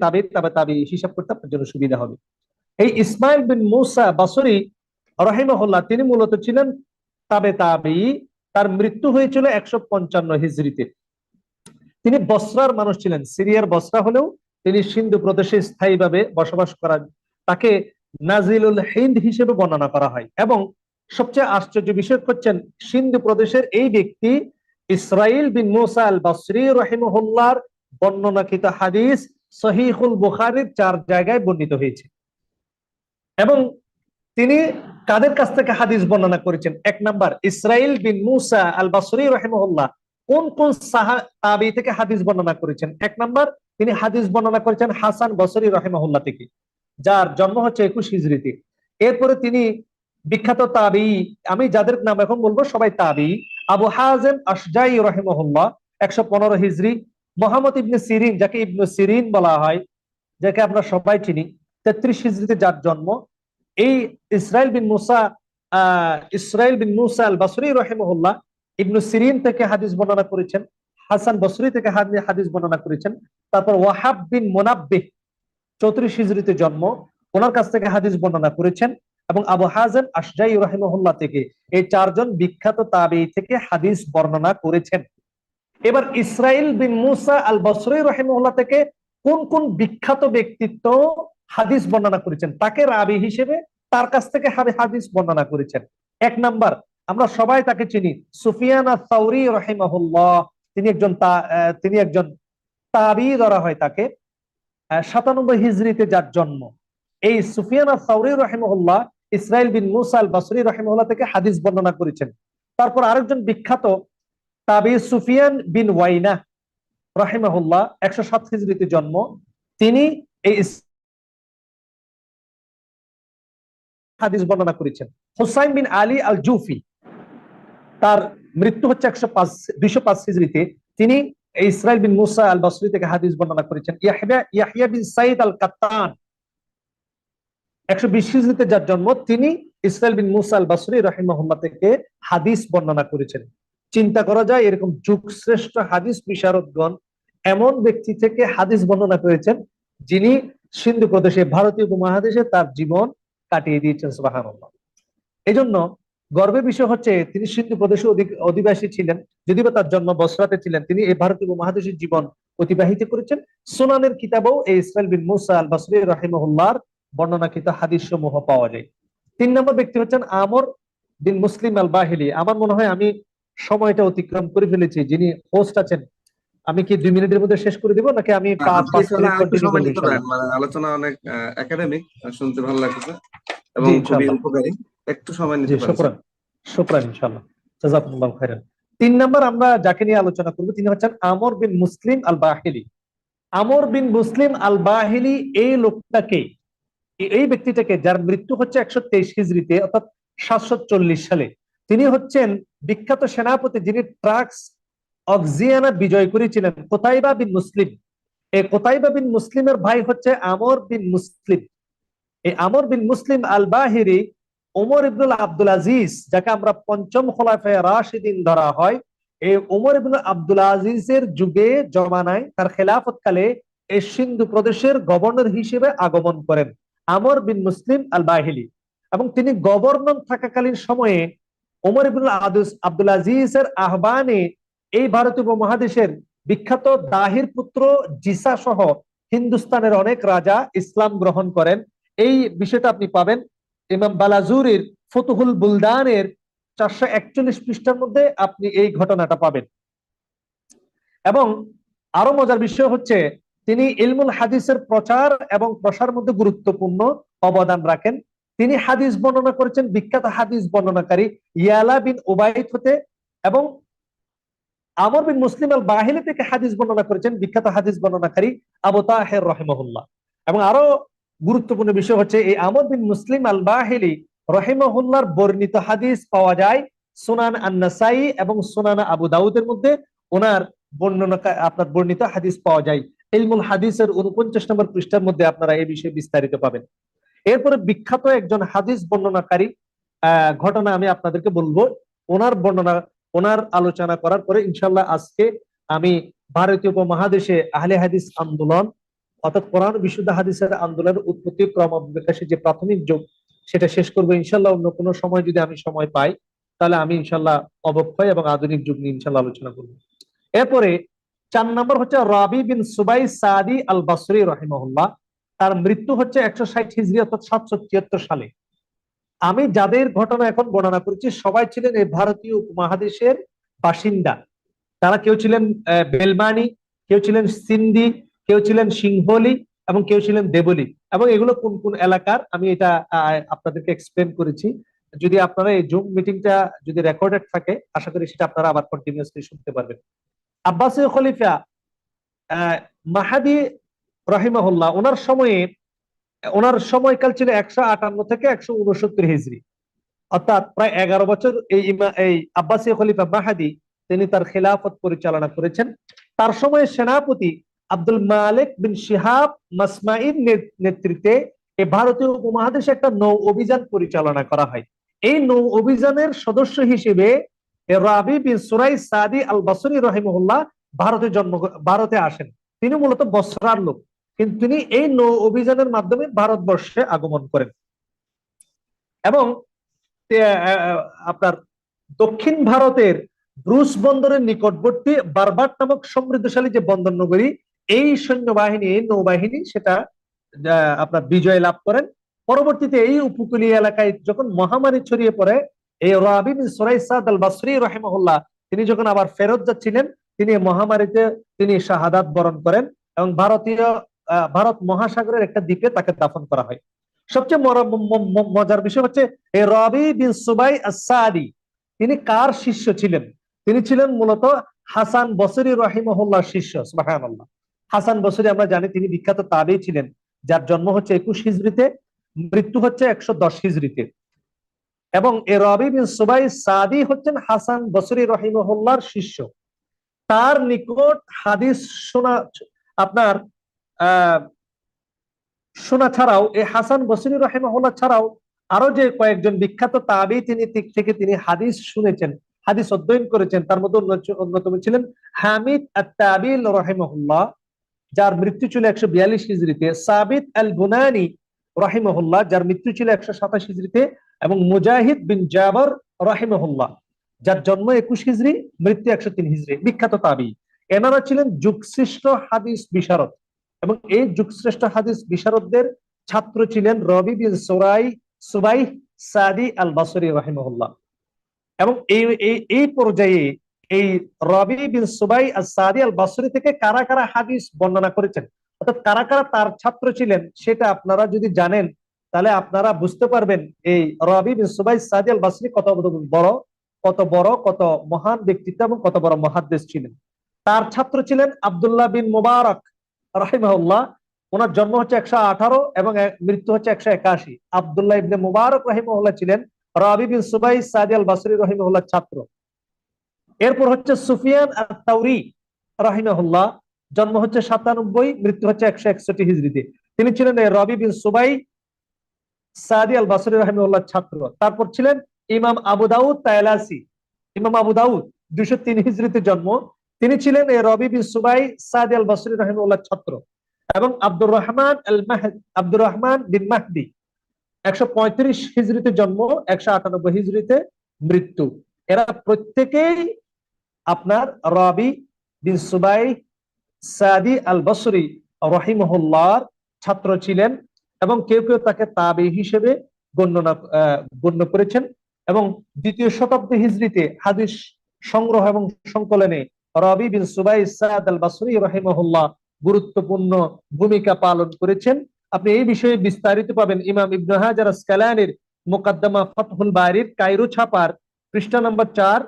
তাবি হিসাব করতে আপনার জন্য সুবিধা হবে। এই ইসমাইল বিন মুসা বসরি রাহিমাহুল্লাহ, তিনি মূলত ছিলেন তাবি। তার মৃত্যু হয়েছিল 155 হিজরিতে। তিনি বসরার মানুষ ছিলেন, সিরিয়ার বসরা হলেও তিনি সিন্ধু প্রদেশে স্থায়ীভাবে বসবাস করার, তাকে নাজিলুল হিন্দ হিসেবে বর্ণনা করা হয়। এবং সবচেয়ে আশ্চর্য বিষয় হচ্ছেন, সিন্ধু প্রদেশের এই ব্যক্তি ইসরাইল বিন মুসা আল বসরি রাহিমাহুল্লাহর বর্ণনাকৃত হাদিস সহিহুল বুখারীর 4 জায়গায় বর্ণিত হয়েছে। এবং তিনি কাদের কাছ থেকে হাদিস বর্ণনা করেছেন? 1 নাম্বার, ইসরাইল বিন মুসা আল বসরি রাহিমাহুল্লাহ কোন কোন তাবি থেকে হাদিস বর্ণনা করেছেন? 1 নাম্বার, তিনি হাদিস বর্ণনা করেছেন হাসান বসরি রাহিমাহুল্লাহ থেকে, যার জন্ম হচ্ছে 21 হিজরিতে। এরপরে তিনি বিখ্যাত তাবি, আমি যাদের নাম এখন বলবো সবাই তাবি, আবু হাজেম আশজাই রাহিমাহুল্লাহ 115 হিজরি, মুহাম্মদ ইবনে সিরিন, যাকে ইবনে সিরিন বলা হয়, যাকে আমরা সবাই চিনি, 33 হিজরিতে যার জন্ম। এই ইসরাইল বিন মুসা আল বসরি রাহিমাহুল্লাহ ইবনে সিরিন থেকে হাদিস বর্ণনা করেছেন, হাসান বসরি থেকে হাদিস বর্ণনা করেছেন। তারপর ওয়াহাব বিন মুনাব্বিহ 34 হিজরিতে জন্ম, ওনার কাছ থেকে হাদিস বর্ণনা করেছেন। এবং আবু হাজেম আশজাই রাহিমাহুল্লাহ থেকে, এই 4 জন বিখ্যাত তাবি থেকে হাদিস বর্ণনা করেছেন। এবার ইসরাইল বিন মুসা আল বসরি রাহিমাহুল্লাহ থেকে কোন কোন বিখ্যাত ব্যক্তিত্ব হাদিস বর্ণনা করেছেন, তাকে রাবি হিসেবে তার কাছ থেকে হাদিস বর্ণনা করেছেন? 1 নাম্বার, আমরা সবাই তাকে চিনি, সুফিয়ান আস-সাউরি রাহিমাহুল্লাহ। তিনি একজন তাবি ধরা হয় তাকে। 97 হিজরিতে যার জন্ম। এই সুফিয়ান আস-সাউরি রাহিমাহুল্লাহ ইসরাইল বিন মুসা আল বসরি রাহিমাহুল্লাহ থেকে হাদিস বর্ণনা করেছেন। তারপর আরেকজন বিখ্যাত তাবি সুফিয়ান বিন ওয়াইনা রাহিমাহুল্লাহ 107 হিজরিতে জন্ম। তিনি এই হাদিস বর্ণনা করেছেন। হুসাইন বিন আলী আল জুফি, তার মৃত্যু হচ্ছে 205 হিজরিতে। তিনি ইসরাইল বিন মুসা আল বসরি থেকে হাদিস বর্ণনা করেছেন। ইয়াহইয়া বিন সাইদ আল কাত্তান 120 হিজরিতে যার জন্ম, তিনি ইসরাইল বিন মুসা আল বসরি রাহিমাহুল্লাহ থেকে হাদিস বর্ণনা করেছেন। চিন্তা করা যায়, এরকম যুগশ্রেষ্ঠ হাদিস বিশারদগণ এমন ব্যক্তি থেকে হাদিস বর্ণনা করেছেন, যিনি সিন্ধু প্রদেশে, ভারতীয় উপমহাদেশে তার জীবন কাটিয়ে দিয়েছেন। সুবহানাল্লাহ। এজন্য গর্বের বিষয় হচ্ছে, তিনি সিন্ধু প্রদেশে অধিবাসী ছিলেন, যদিও তার জন্ম বসরাতে ছিলেন, তিনি এই ভারতীয় উপমহাদেশের জীবন অতিবাহিত করেছেন। সুনানের কিতাবেও এই ইসরাইল বিন মুসা আল বসরি রাহিমাহুল্লাহর বর্ণনাকৃত হাদিস সমূহ পাওয়া যায়। 3 নম্বর ব্যক্তি হচ্ছেন আমর বিন মুসলিম আল বাহিলি। আমার মনে হয় আমি সময়টা অতিক্রম করে ফেলেছি, যিনি হোস্ট আছেন। আমি কি 2 মিনিটের মধ্যে শেষ করে দিব, নাকি আমি 5 মিনিট আরেকটু কন্টিনিউ সময় করবো? নিতে পারেন, ইনশাআল্লাহ। মানে আলোচনা অনেক একাডেমিক, শুনতে ভালো লাগছে জি এবং খুবই ইনশাআল্লাহ। উপকারী। একটু সময় জি নিতে পারেন স্যার। শুকরান, শুকরান ইনশাআল্লাহ। জাযাকুমুল্লাহু খাইরান। 3 নাম্বার আমরা যাকে নিয়ে আলোচনা করব, তিনি হচ্ছেন আমর বিন মুসলিম আল বাহিলি। আমর বিন মুসলিম আল বাহিলি এই লোকটাকে, এই ব্যক্তিটাকে, যার মৃত্যু হচ্ছে 123 হিজরিতে, অর্থাৎ 740 সালে, তিনি হচ্ছেন বিখ্যাত সেনাপতি, যিনি ট্রাক্স অক্সিয়ানা বিজয় করেছিলেন, কোতাইবা বিন মুসলিম। এই কোতাইবা বিন মুসলিমের ভাই হচ্ছে আমর বিন মুসলিম। এই আমর বিন মুসলিম আল বাহিরি ওমর ইবনুল আব্দুল আজিজ, যাকে আমরা 5ম খোলাফায়ে রাশিদিন ধরা হয়, এই ওমর ইবনুল আব্দুল আজিজের যুগে, জমানায়, তার খেলাফত কালে এই সিন্ধু প্রদেশের গভর্নর হিসেবে আগমন করেন আমর বিন মুসলিম আল বাহিলি। এবং তিনি গভর্নর থাকাকালীন সময়ে ওমর ইবনুল আব্দুল আজিজের আহ্বানে এই ভারতীয় উপমহাদেশের বিখ্যাত দাহির পুত্র জিসা সহ হিন্দুস্তানের অনেক রাজা ইসলাম গ্রহণ করেন। এই বিষয়টা আপনি পাবেন ইমাম বালাজুরির ফুতুহুল বুলদানের 441 পৃষ্ঠার মধ্যে, আপনি এই ঘটনাটা পাবেন। এবং আরো মজার বিষয় হচ্ছে, তিনি ইলমুল হাদিসের প্রচার এবং প্রসার মধ্যে গুরুত্বপূর্ণ অবদান রাখেন। তিনি হাদিস বর্ণনা করেছেন বিখ্যাত হাদিস বর্ণনাকারী ইয়ালা বিন উবাইদ হতে, এবং আমর বিন মুসলিম আল বাহিলি থেকে হাদিস বর্ণনা করেছেন বিখ্যাত হাদিস বর্ণনাকারী আবু তাহের রাহিমাহুল্লাহ। এবং আরো গুরুত্বপূর্ণ বিষয় হচ্ছে, এই আমর বিন মুসলিম আল বাহিলি রহিমাহুল্লাহর বর্ণিত হাদিস পাওয়া যায় সুনান আন-নাসাই এবং সুনান আবু দাউদের মধ্যে। ওনার বর্ণনা আপনার বর্ণিত হাদিস পাওয়া যায় ইলমুল হাদিসের 49 নম্বর পৃষ্ঠার মধ্যে, আপনারা এই বিষয়ে বিস্তারিত পাবেন। এরপরে বিখ্যাত একজন হাদিস বর্ণনাকারী ঘটনা আমি আপনাদেরকে বলবো। ওনার বর্ণনা, ওনার আলোচনা করার পরে ইনশাল্লাহ আজকে আমি ভারতীয় উপমহাদেশে আহলে হাদিস আন্দোলন, অর্থাৎ কোরআন বিশুদ্ধ হাদিসের আন্দোলনের উৎপত্তি ক্রম বিকাশের যে প্রাথমিক যুগ, সেটা শেষ করবো ইনশাল্লাহ। অন্য কোনো সময় যদি আমি সময় পাই, তাহলে আমি ইনশাল্লাহ অবক্ষয় এবং আধুনিক যুগ নিয়ে ইনশাল্লাহ আলোচনা করবো। এরপরে 4 নম্বর হচ্ছে রাবি বিন সুবাই সাদি আল বাসরি রহিমাহুল্লাহ। তার মৃত্যু হচ্ছে 160 হিজরি অর্থাৎ 773 সালে। আমি যাদের ঘটনা এখন বর্ণনা করেছি সবাই ছিলেন এই ভারতীয় উপমহাদেশের বাসিন্দা। তারা কেউ ছিলেন বেলমানি, কেউ ছিলেন সিন্ধি, কেউ ছিলেন সিংহলি এবং কেউ ছিলেন দেবলি। এবং এগুলো কোন কোন এলাকার আমি এটা আপনাদেরকে এক্সপ্লেন করেছি। যদি আপনারা এই জুম মিটিংটা যদি রেকর্ডেড থাকে, আশা করি সেটা আপনারা আবার কন্টিনিউয়াসলি শুনতে পারবেন। আব্বাসীয় খলিফা মাহাদি রহিমাহুল্লাহ, ওনার সময়কাল ছিল 158 থেকে 169 হিজরি, অর্থাৎ প্রায় 11 বছর এই আব্বাসীয় খলিফা মাহাদি তিনি তার খেলাফত পরিচালনা করেছেন। তার সময়ে সেনাপতি আব্দুল মালিক বিন শিহাব মাসমাইর নেতৃত্বে এই ভারতীয় উপমহাদেশে একটা নৌ অভিযান পরিচালনা করা হয়। এই নৌ অভিযানের সদস্য হিসেবে রাবি বিন সুরাই সাদি আল বাসরি রহিমাহুল্লাহ ভারতে আসেন। তিনি মূলত বসরার লোক, কিন্তু তিনি এই নৌ অভিযানের মাধ্যমে ভারতবর্ষে আগমন করেন এবং আপনার দক্ষিণ ভারতের ব্রুস বন্দরের নিকটবর্তী বারবাট নামক সমৃদ্ধশালী যে বন্দর নগরী, এই সৈন্যবাহিনী, এই নৌবাহিনী সেটা আপনার বিজয় লাভ করেন। পরবর্তীতে এই উপকূলীয় এলাকায় যখন মহামারী ছড়িয়ে পড়ে, এই রাবি বিন সুরাই সাদ আল বাসরি রাহিমাহুল্লাহ তিনি যখন আবার ফেরত যাচ্ছিলেন, তিনি মহামারীতে তিনি শাহাদাত বরণ করেন এবং ভারত মহাসাগরের একটা দ্বীপে তাকে দাফন করা হয়। সবচেয়ে মজার বিষয় হচ্ছে এই রাবি বিন সুবাই আস-সাদি তিনি কার শিষ্য ছিলেন? তিনি ছিলেন মূলত হাসান বসরি রহিমাহুল্লাহর শিষ্য। সুবহানাল্লাহ। হাসান বসরি আমরা জানি তিনি বিখ্যাত তাবেঈ ছিলেন, যার জন্ম হচ্ছে 21 হিজরিতে, মৃত্যু হচ্ছে 110 হিজরিতে। এবং এই রাবি বিন সুবাই সাদি হচ্ছেন হাসান বসরি রহিমাহুল্লাহর শিষ্য। তার নিকট হাদিস আপনার শোনা ছাড়াও এই হাসান বসরি রাহিমাহুল্লাহ ছাড়াও আরো যে কয়েকজন বিখ্যাত তাবেঈ থেকে তিনি হাদিস শুনেছেন, হাদিস অধ্যয়ন করেছেন, তার মধ্যে অন্যতম ছিলেন হামিদ আত-তাবিল রাহিমাহুল্লাহ, যার মৃত্যু ছিল 142 হিজরিতে, সাবিত আল বুনানি রাহিমাহুল্লাহ, যার মৃত্যু ছিল 127 হিজরিতে, এবং মুজাহিদ বিন জাবর রাহিমাহুল্লাহ, যার জন্ম 21 হিজরি, মৃত্যু 103 হিজরি। বিখ্যাত তাবেঈ। এনারা ছিলেন যুগশ্রেষ্ঠ হাদিস বিশারদ এবং এই যুগশ্রেষ্ঠ হাদিস বিশারদদের ছাত্র ছিলেন রবি বিন সুবাই সাদি আল বাসরি রাহিমাহুল্লাহ। এবং এই পর্যায়ে এই রবি বিন সুবাই সাদি আল বাসরি থেকে কারা কারা হাদিস বর্ণনা করেছেন, অর্থাৎ কারা কারা তার ছাত্র ছিলেন, সেটা আপনারা যদি জানেন তাহলে আপনারা বুঝতে পারবেন এই রবি বিন সুবাই সাদি আল বাসরি কত মহান ব্যক্তিত্ব এবং কত বড় মুহাদ্দিস ছিলেন। তার ছাত্র ছিলেন আব্দুল্লাহ বিন মুবারক রাহিমাহুল্লাহ। ওনার জন্ম হচ্ছে 118 এবং মৃত্যু হচ্ছে 181। আব্দুল্লাহ ইবনে মুবারক রাহিমাহুল্লাহ ছিলেন রাবি বিন সুবাই সাদি আল বাসরি রাহিমাহুল্লাহ ছাত্র। এরপর হচ্ছে সুফিয়ান আত-তাওরি রাহিমাহুল্লাহ, জন্ম হচ্ছে 97, মৃত্যু হচ্ছে 161 হিজরিতে। তিনি ছিলেন রবি বিন সুবাই সাদি আল বাসরি রাহিমাহুল্লাহ ছাত্র। তারপর ছিলেন ইমাম আবু দাউদ তায়ালাসি। ইমাম আবু দাউদ 203 হিজরিতে জন্ম, তিনি ছিলেন রবি বিন সুবাই সাদি আল বাসরি রাহিমাহুল্লাহ ছাত্র। এবং আব্দুর রহমান বিন মাহদি 135 হিজরিতে জন্ম, 198 হিজরিতে মৃত্যু। এরা প্রত্যেকেই আপনার রবি বিন সুবাই সাদি আল বাসরি রাহিমাহুল্লাহর ছাত্র ছিলেন এবং কেউ কেউ তাকে তাবেঈ হিসেবে গণ্য করেছেন। এবং 2য় শতাব্দী হিজরিতে হাদিস সংগ্রহ এবং সংকলনে রবি বিন সুবাই সাদ আল বাসরি রাহিমাহুল্লাহ গুরুত্বপূর্ণ ভূমিকা পালন করেছেন। আপনি এই বিষয়ে বিস্তারিত পাবেন ইমাম ইবনে হাজার আসকালানির মুকদ্দমা ফাতহুল বারির কায়রো ছাপার পৃষ্ঠা নম্বর 4,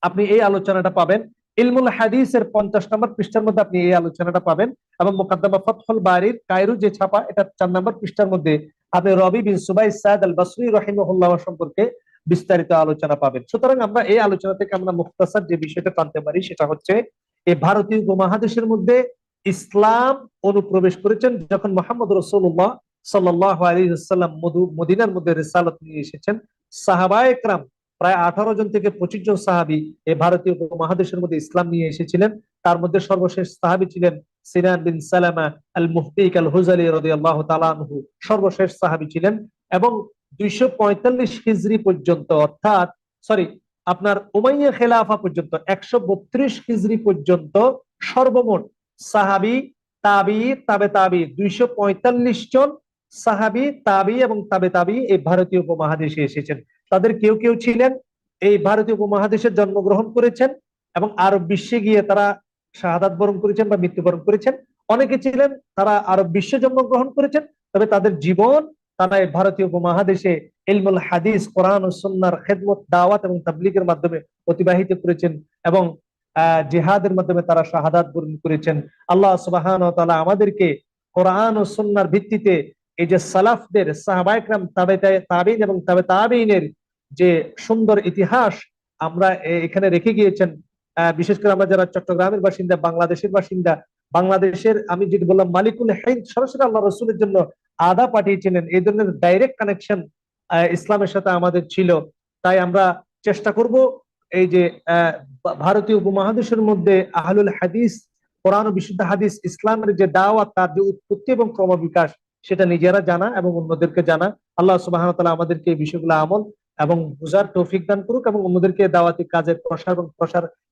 আপনি এই আলোচনাটা পাবেন। ইলমুল হাদিসের 50 নম্বর পৃষ্ঠার মধ্যে আপনি এই আলোচনাটা পাবেন এবং মুকদ্দমা ফাতহুল বারির কায়রো যে ছাপা, এটা 4 নম্বর পৃষ্ঠার মধ্যে আপনি রবি বিন সুবাই সাদ আল বসরি রাহিমাহুল্লাহ সম্পর্কে বিস্তারিত আলোচনা পাবেন। সুতরাং আমরা এই আলোচনা থেকে আমরা মুখতাসার যে বিষয়টা জানতে পারি সেটা হচ্ছে এই ভারতীয় উপমহাদেশের মধ্যে ইসলাম অনুপ্রবেশ করেছেন যখন মোহাম্মদ রাসূলুল্লাহ সাল্লাল্লাহু আলাইহি ওয়াসাল্লাম মদিনার মধ্যে রিসালাত নিয়ে এসেছেন। সাহাবায়ে কেরাম প্রায় 18 জন থেকে 25 জন সাহাবী এই ভারতীয় উপমহাদেশের মধ্যে ইসলাম নিয়ে এসেছিলেন। তার মধ্যে সর্বশেষ সাহাবী ছিলেন সিনান বিন সালামা আল মুহতিক আল হুজালি রাদিয়াল্লাহু তাআলা আনহু, সর্বশেষ সাহাবী ছিলেন। এবং 245 হিজরি পর্যন্ত, অর্থাৎ সরি আপনার উমাইয়া খেলাফা পর্যন্ত 132 হিজরি পর্যন্ত সর্বমোট সাহাবী, তাবি, তাবে তাবি 245 জন সাহাবী, তাবি এবং তাবে তাবি এই ভারতীয় উপমহাদেশে এসেছেন। তাদের কেউ কেউ ছিলেন এই ভারতীয় উপমহাদেশে জন্মগ্রহণ করেছেন এবং আরব বিশ্বে গিয়ে তারা শাহাদাত বরণ করেছেন বা মৃত্যুবরণ করেছেন। অনেকে ছিলেন তারা আরব বিশ্বে জন্মগ্রহণ করেছেন, তবে তাদের জীবন তারা এই ভারতীয় উপমহাদেশে ইলমুল হাদিস, কোরআন ও সুন্নাহর খেদমত, দাওয়াত এবং তাবলীগের মাধ্যমে অতিবাহিত করেছেন এবং জিহাদের মাধ্যমে তারা শাহাদাত বরণ করেছেন। আল্লাহ সুবহানাহু ওয়া তাআলা আমাদেরকে কোরআন ও সুন্নাহর ভিত্তিতে এই যে সালাফদের, সাহাবায়ে কেরাম, তাবেঈন এবং তাবে তাবেঈনের যে সুন্দর ইতিহাস আমরা এখানে রেখে গিয়েছেন, বিশেষ করে আমরা যারা চট্টগ্রামের বাসিন্দা, বাংলাদেশের বাসিন্দা, বাংলাদেশের আমি যেটা বললাম মালিকুল হিন্দ সরাসরি আল্লাহ রসুলের জন্য আদা পাঠিয়েছিলেন, এই ধরনের ডাইরেক্ট কানেকশন ইসলামের সাথে আমাদের ছিল। তাই আমরা চেষ্টা করব এই যে ভারতীয় উপমহাদেশের মধ্যে আহলুল হাদিস, কোরআন ও বিশুদ্ধ হাদিস, ইসলামের যে দাওয়াত, তার যে উৎপত্তি এবং ক্রমবিকাশ, সেটা নিজেরা জানা এবং অন্যদেরকে জানা। আল্লাহ সুবহানাহু ওয়া তাআলা আমাদেরকে এই বিষয়গুলো আমল এবং বুঝার তৌফিক দান করুক এবং অন্যদেরকে দাওয়াতি কাজের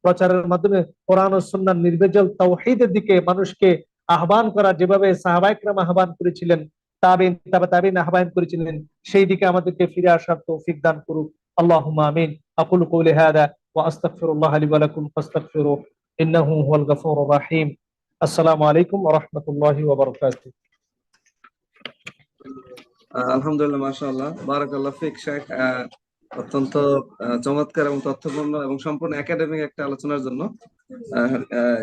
প্রচারের মাধ্যমে কোরআন ও সুন্নাহর নির্ভেজাল তাওহীদের দিকে মানুষকে আহ্বান করা, যেভাবে সাহাবায়ে কেরাম আহ্বান করেছিলেন, তাবেঈন, তাবেঈন আহ্বান করেছিলেন, সেই দিকে আমাদেরকে ফিরে আসার তৌফিক দান করুক। আল্লাহুম্মা আমিন। আকুলু কওলি হাদা ওয়া আস্তাগফিরুল্লাহ লি ওয়া লাকুম ফাস্তাগফিরুহু ইন্নাহু হুয়াল গফুরুর রাহিম। আসসালামু আলাইকুম ওয়া রাহমাতুল্লাহি ওয়া বারাকাতুহু। আলহামদুলিল্লাহ, মাশাআল্লাহ, বারাকাল্লাহ ফিক শেখ। অত্যন্ত চমৎকার এবং তথ্যপূর্ণ এবং সম্পূর্ণ একাডেমিক একটা আলোচনার জন্য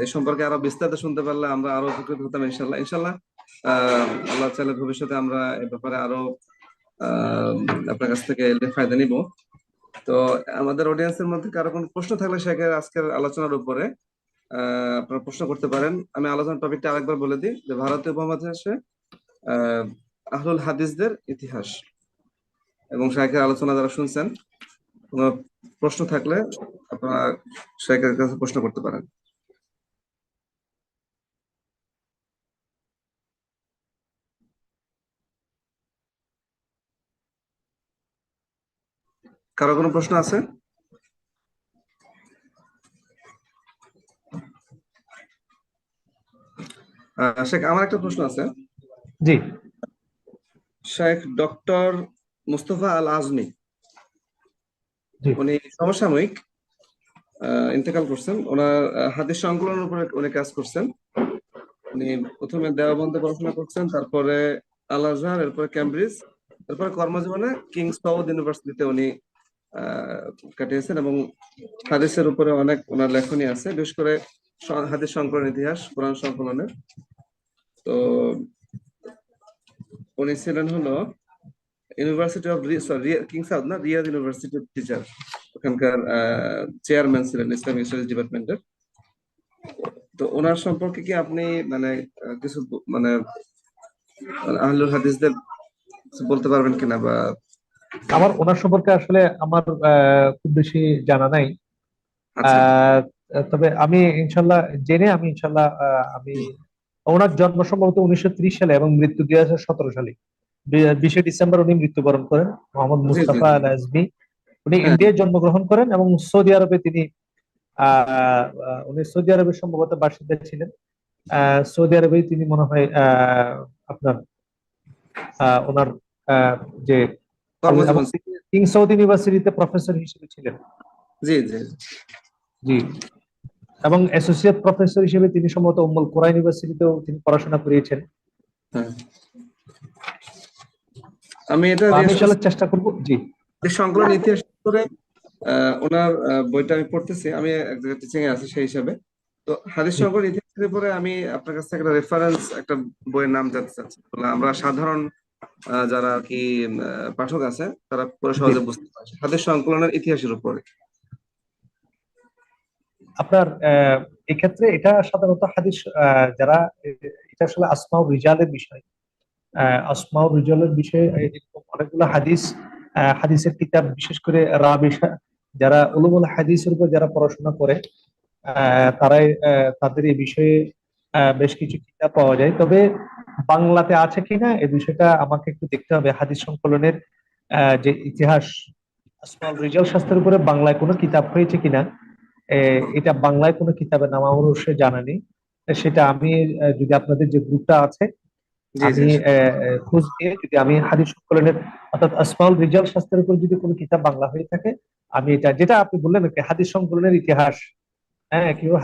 এ সম্পর্কে আরো বিস্তারিত শুনতে পারলে আমরা আরো উপকৃত হতাম ইনশাল্লাহ। ইনশাল্লাহ আল্লাহ চাইলে ভবিষ্যতে আমরা এ ব্যাপারে আরো আপনার কাছ থেকে ফায়দা নিব। তো আমাদের অডিয়েন্সের মধ্যে কারো কোনো প্রশ্ন থাকলে শেখের আজকের আলোচনার উপরে আপনারা প্রশ্ন করতে পারেন। আমি আলোচনার টপিকটা আরেকবার বলে দিই যে ভারতীয় উপমহাদেশে আহলুল হাদিসদের ইতিহাস, এবং শেখের আলোচনা যারা শুনছেন, কোনো প্রশ্ন থাকলে আপনারা শেখের কাছে প্রশ্ন করতে পারেন। কারো কোনো প্রশ্ন আছে? শেখ, আমার একটা প্রশ্ন আছে। জি। শেখ ডক্টর মুস্তফা আল আজমি, উনি সমসাময়িক ইন্তেকাল করছেন। ওনার হাদিস সংকলনের উপরে উনি কাজ করছেন। উনি প্রথমে দেওবন্দে পড়াশোনা করছেন, তারপরে আল আজহার, এরপরে ক্যামব্রিজ, তারপরে কর্মজীবনে কিংস সাউথ ইউনিভার্সিটিতে উনি কাটিয়েছেন এবং হাদিসের উপরে অনেক ওনার লেখনী আছে, বিশেষ করে হাদিস সংকলন ইতিহাস, কোরআন সংকলনের। তো উনি ছিলেন হলো ইউনিভার্সিটি অফ কিং সাউথ না, রিয়াদ ইউনিভার্সিটির টিচার, ওখানকার চেয়ারম্যান ছিলেন ইসলামিক স্টাডিজ ডিপার্টমেন্টের। তো ওনার সম্পর্কে কি আপনি মানে কিছু মানে আহলুল হাদিসদের বলতে পারবেন কিনা? বা আমার ওনার সম্পর্কে আসলে আমার খুব বেশি জানা নাই। তবে আমি ইনশাল্লাহ জেনে আমি ইনশাল্লাহ আমি ওনার জন্ম সম্ভবত 1930 সালে এবং মৃত্যু 2017 সালে। 20 ডিসেম্বর উনি মৃত্যুবরণ করেন। মোহাম্মদ মুস্তাফা আল আজমি, উনি ইন্ডিয়ায় জন্মগ্রহণ করেন এবং সৌদি আরবে তিনি উনি সৌদি আরবের সম্ভবত বাসিন্দা ছিলেন। সৌদি আরবেই তিনি মনে হয় আপনার ওনার যে কিং সাউথ ইউনিভার্সিটিতে প্রফেসর হিসেবে ছিলেন। জি জি জি। এবং অ্যাসোসিয়েট প্রফেসর হিসেবে তিনি সম্ভবত উম্মুল কুরা ইউনিভার্সিটিতেও তিনি পড়াশোনা করিয়েছেন। আমি এটা চেষ্টা করব। জি। সংকলন ইতিহাস করে ওনার বইটা আমি পড়তেছি, আমি এক জায়গায় টিচিং এ আছি সেই হিসাবে। তো হাদিস সংকলন ইতিহাসের উপরে আমি আপনার কাছ থেকে একটা রেফারেন্স, একটা বইয়ের নাম জানতে চাচ্ছি। আমরা সাধারণ যারা আর কি পাঠক আছে তারা পুরো সহজে বুঝতে পারছে হাদিস সংকলনের ইতিহাসের উপরে। আপনার এক্ষেত্রে এটা সাধারণত হাদিস যারা এটা আসলে আসমাউ রিজালের বিষয়। আসমাউ রিজালের বিষয়ে এরকম অনেকগুলো হাদিসের কিতাব, বিশেষ করে যারা উলুমুল হাদিসের উপর যারা পড়াশোনা করে তারাই তাদের এই বিষয়ে বেশ কিছু কিতাব পাওয়া যায়। তবে বাংলাতে আছে কিনা এই বিষয়টা আমাকে একটু দেখতে হবে। হাদিস সংকলনের যে ইতিহাস, আসমাউল রিজাল শাস্ত্রের উপরে বাংলায় কোনো কিতাব হয়েছে কিনা, এটা বাংলায় কোনো কিতাবের নাম আমার অবশ্যই জানা নেই। সেটা আমি যদি আপনাদের যে গ্রুপটা আছে, জি জি আমি খোঁজ নিয়ে যদি আমি হাদিস সংকলনের অর্থাৎ আসমাউল রিজাল শাস্ত্রের উপর যদি কোনো কিতাব বাংলা হয়ে থাকে, আমি এটা যেটা আপনি বললেন আর কি, হাদিস সংকলনের ইতিহাস, হ্যাঁ, কিভাবে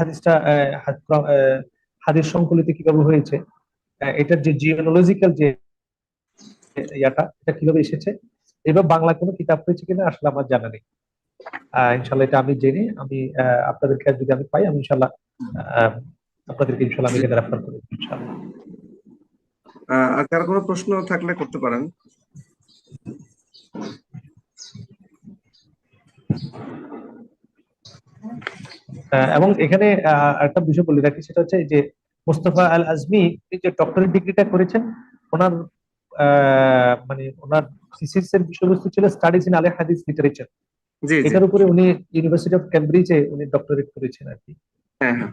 হাদিস সংকলিত কিভাবে হয়েছে, এটার যে জিওলজিক্যাল যে এটা কিভাবে এসেছে, এবার বাংলা কোনো কিতাব হয়েছে কিনা আসলে আমার জানা নেই। ইনশাল্লাহ এটা আমি জেনে আমি আপনাদেরকে যদি আমি পাই, আমি ইনশাল্লাহ আহ, আপনাদেরকে ইনশাল্লাহ আমি এটা রেফার করবো ইনশাল্লাহ। আর কারো কোনো প্রশ্ন থাকলে করতে পারেন। এবং এখানে একটা বিষয় বলে রাখি, সেটা হচ্ছে যে মোস্তফা আল আজমি যে ডক্টরেট ডিগ্রিটা করেছেন, ওনার মানে ওনার থিসিস এর বিষয়বস্তু ছিল স্টাডিজ ইন আল হাদিস লিটারেচার। জি জি। এটার উপরে উনি ইউনিভার্সিটি অফ ক্যামব্রিজে উনি ডক্টরেট করেছেন আর কি। হ্যাঁ হ্যাঁ।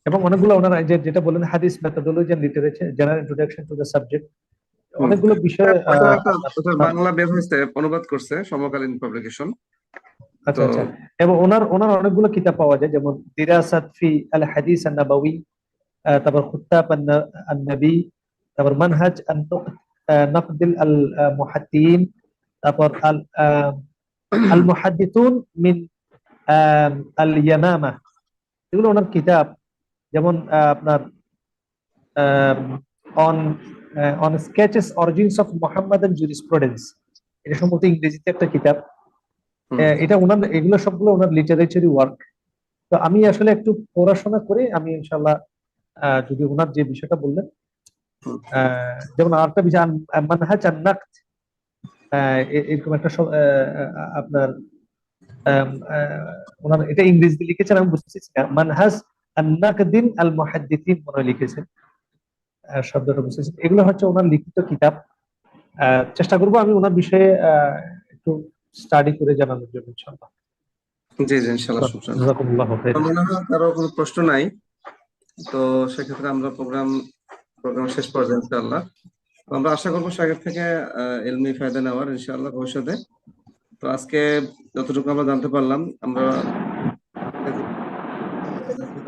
এবং অনেকগুলো ওনারা যেটা বলেন হাদিস methodology and literature, general introduction to the subject, অনেকগুলো বিষয় ওটা বাংলা বের হয়েছে, অনুবাদ করছে সমকালীন পাবলিকেশন। আচ্ছা আচ্ছা। এবং ওনার ওনার অনেকগুলো কিতাব পাওয়া যায়, যেমন দিরাসাত ফি আল হাদিস আন নাবাউই, তারপর খুত্তাব আন-নবী, তারপর মানহাজ নাকদিল আল মুহাদ্দিন, তারপর আল মুহাদ্দিথুন মিন আল ইয়ামামা, এগুলো ওনার কিতাব। যেমন আপনার অন অন Schacht's origins of Muhammadan jurisprudence, এটা সম্ভবত ইংরেজিতে একটা কিতাব। এটা ওনার, এগুলো সবগুলো ওনার লিটারেচারি ওয়ার্ক। তো আমি আসলে একটু পড়াশোনা করে আমি ইনশাল্লাহ যদি ওনার যে বিষয়টা বললেন, যেমন আরেকটা বিষয় মানহাজ আন-নাকদ, এরকম একটা আপনার ওনার এটা ইংরেজিতে লিখেছেন, আমি বুঝতেছি না, মানহাজ আন-নাকদিন আল মুহাদ্দিথিন মনে হয় লিখেছেন, শব্দটা বুঝতেছি। এগুলো হচ্ছে ওনার লিখিত কিতাব। চেষ্টা করবো আমি ওনার বিষয়ে একটু স্টাডি করে জানানোর জন্য ইনশাআল্লাহ। জি জি ইনশাআল্লাহ। জাযাকুমুল্লাহু খাইরান। মনে হয় কারো কোনো প্রশ্ন নাই, তো সেক্ষেত্রে আমরা প্রোগ্রাম শেষ পর্যায়ে ইনশাআল্লাহ। আমরা আশা করবো সাগর থেকে ইলমি ফায়দা নেওয়ার ইনশাআল্লাহ ভবিষ্যতে। তো আজকে যতটুকু আমরা জানতে পারলাম, আমরা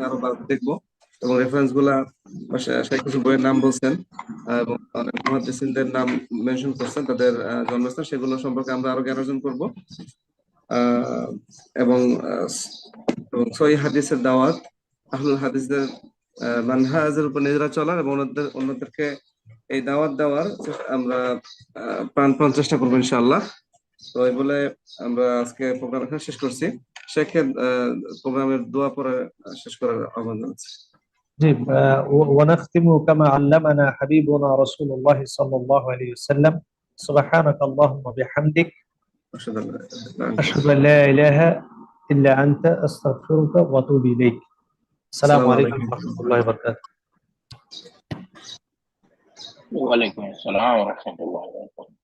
আরো দেখবো এবং রেফারেন্স গুলা কিছু বইয়ের নাম বলছেন এবং অনেক মুহাদ্দিসিনদের নাম মেনশন করছেন, তাদের জন্মস্থান, সেগুলো সম্পর্কে আমরা আরো জ্ঞান অর্জন করবো। এবং সহিহ হাদিসের দাওয়াত, আহলুল হাদিসদের মানহাজের উপর নিজেরা চলার এবং অন্যদেরকে এই দাওয়াত দেওয়ার আমরা প্রাণপণ চেষ্টা করবো ইনশাআল্লাহ। তো এই বলে আমরা আজকে প্রোগ্রাম এখানে শেষ করছি। শেখের প্রোগ্রামের দোয়া পরে শেষ করার আহ্বান জানাচ্ছি। জি, ونختم كما علمنا حبيبنا رسول الله صلى الله عليه وسلم. سبحانك اللهم وبحمدك أشهد أن لا إله إلا أنت أستغفرك وأتوب إليك. السلام عليكم ورحمة الله وبركاته. وعليكم السلام ورحمة الله وبركاته.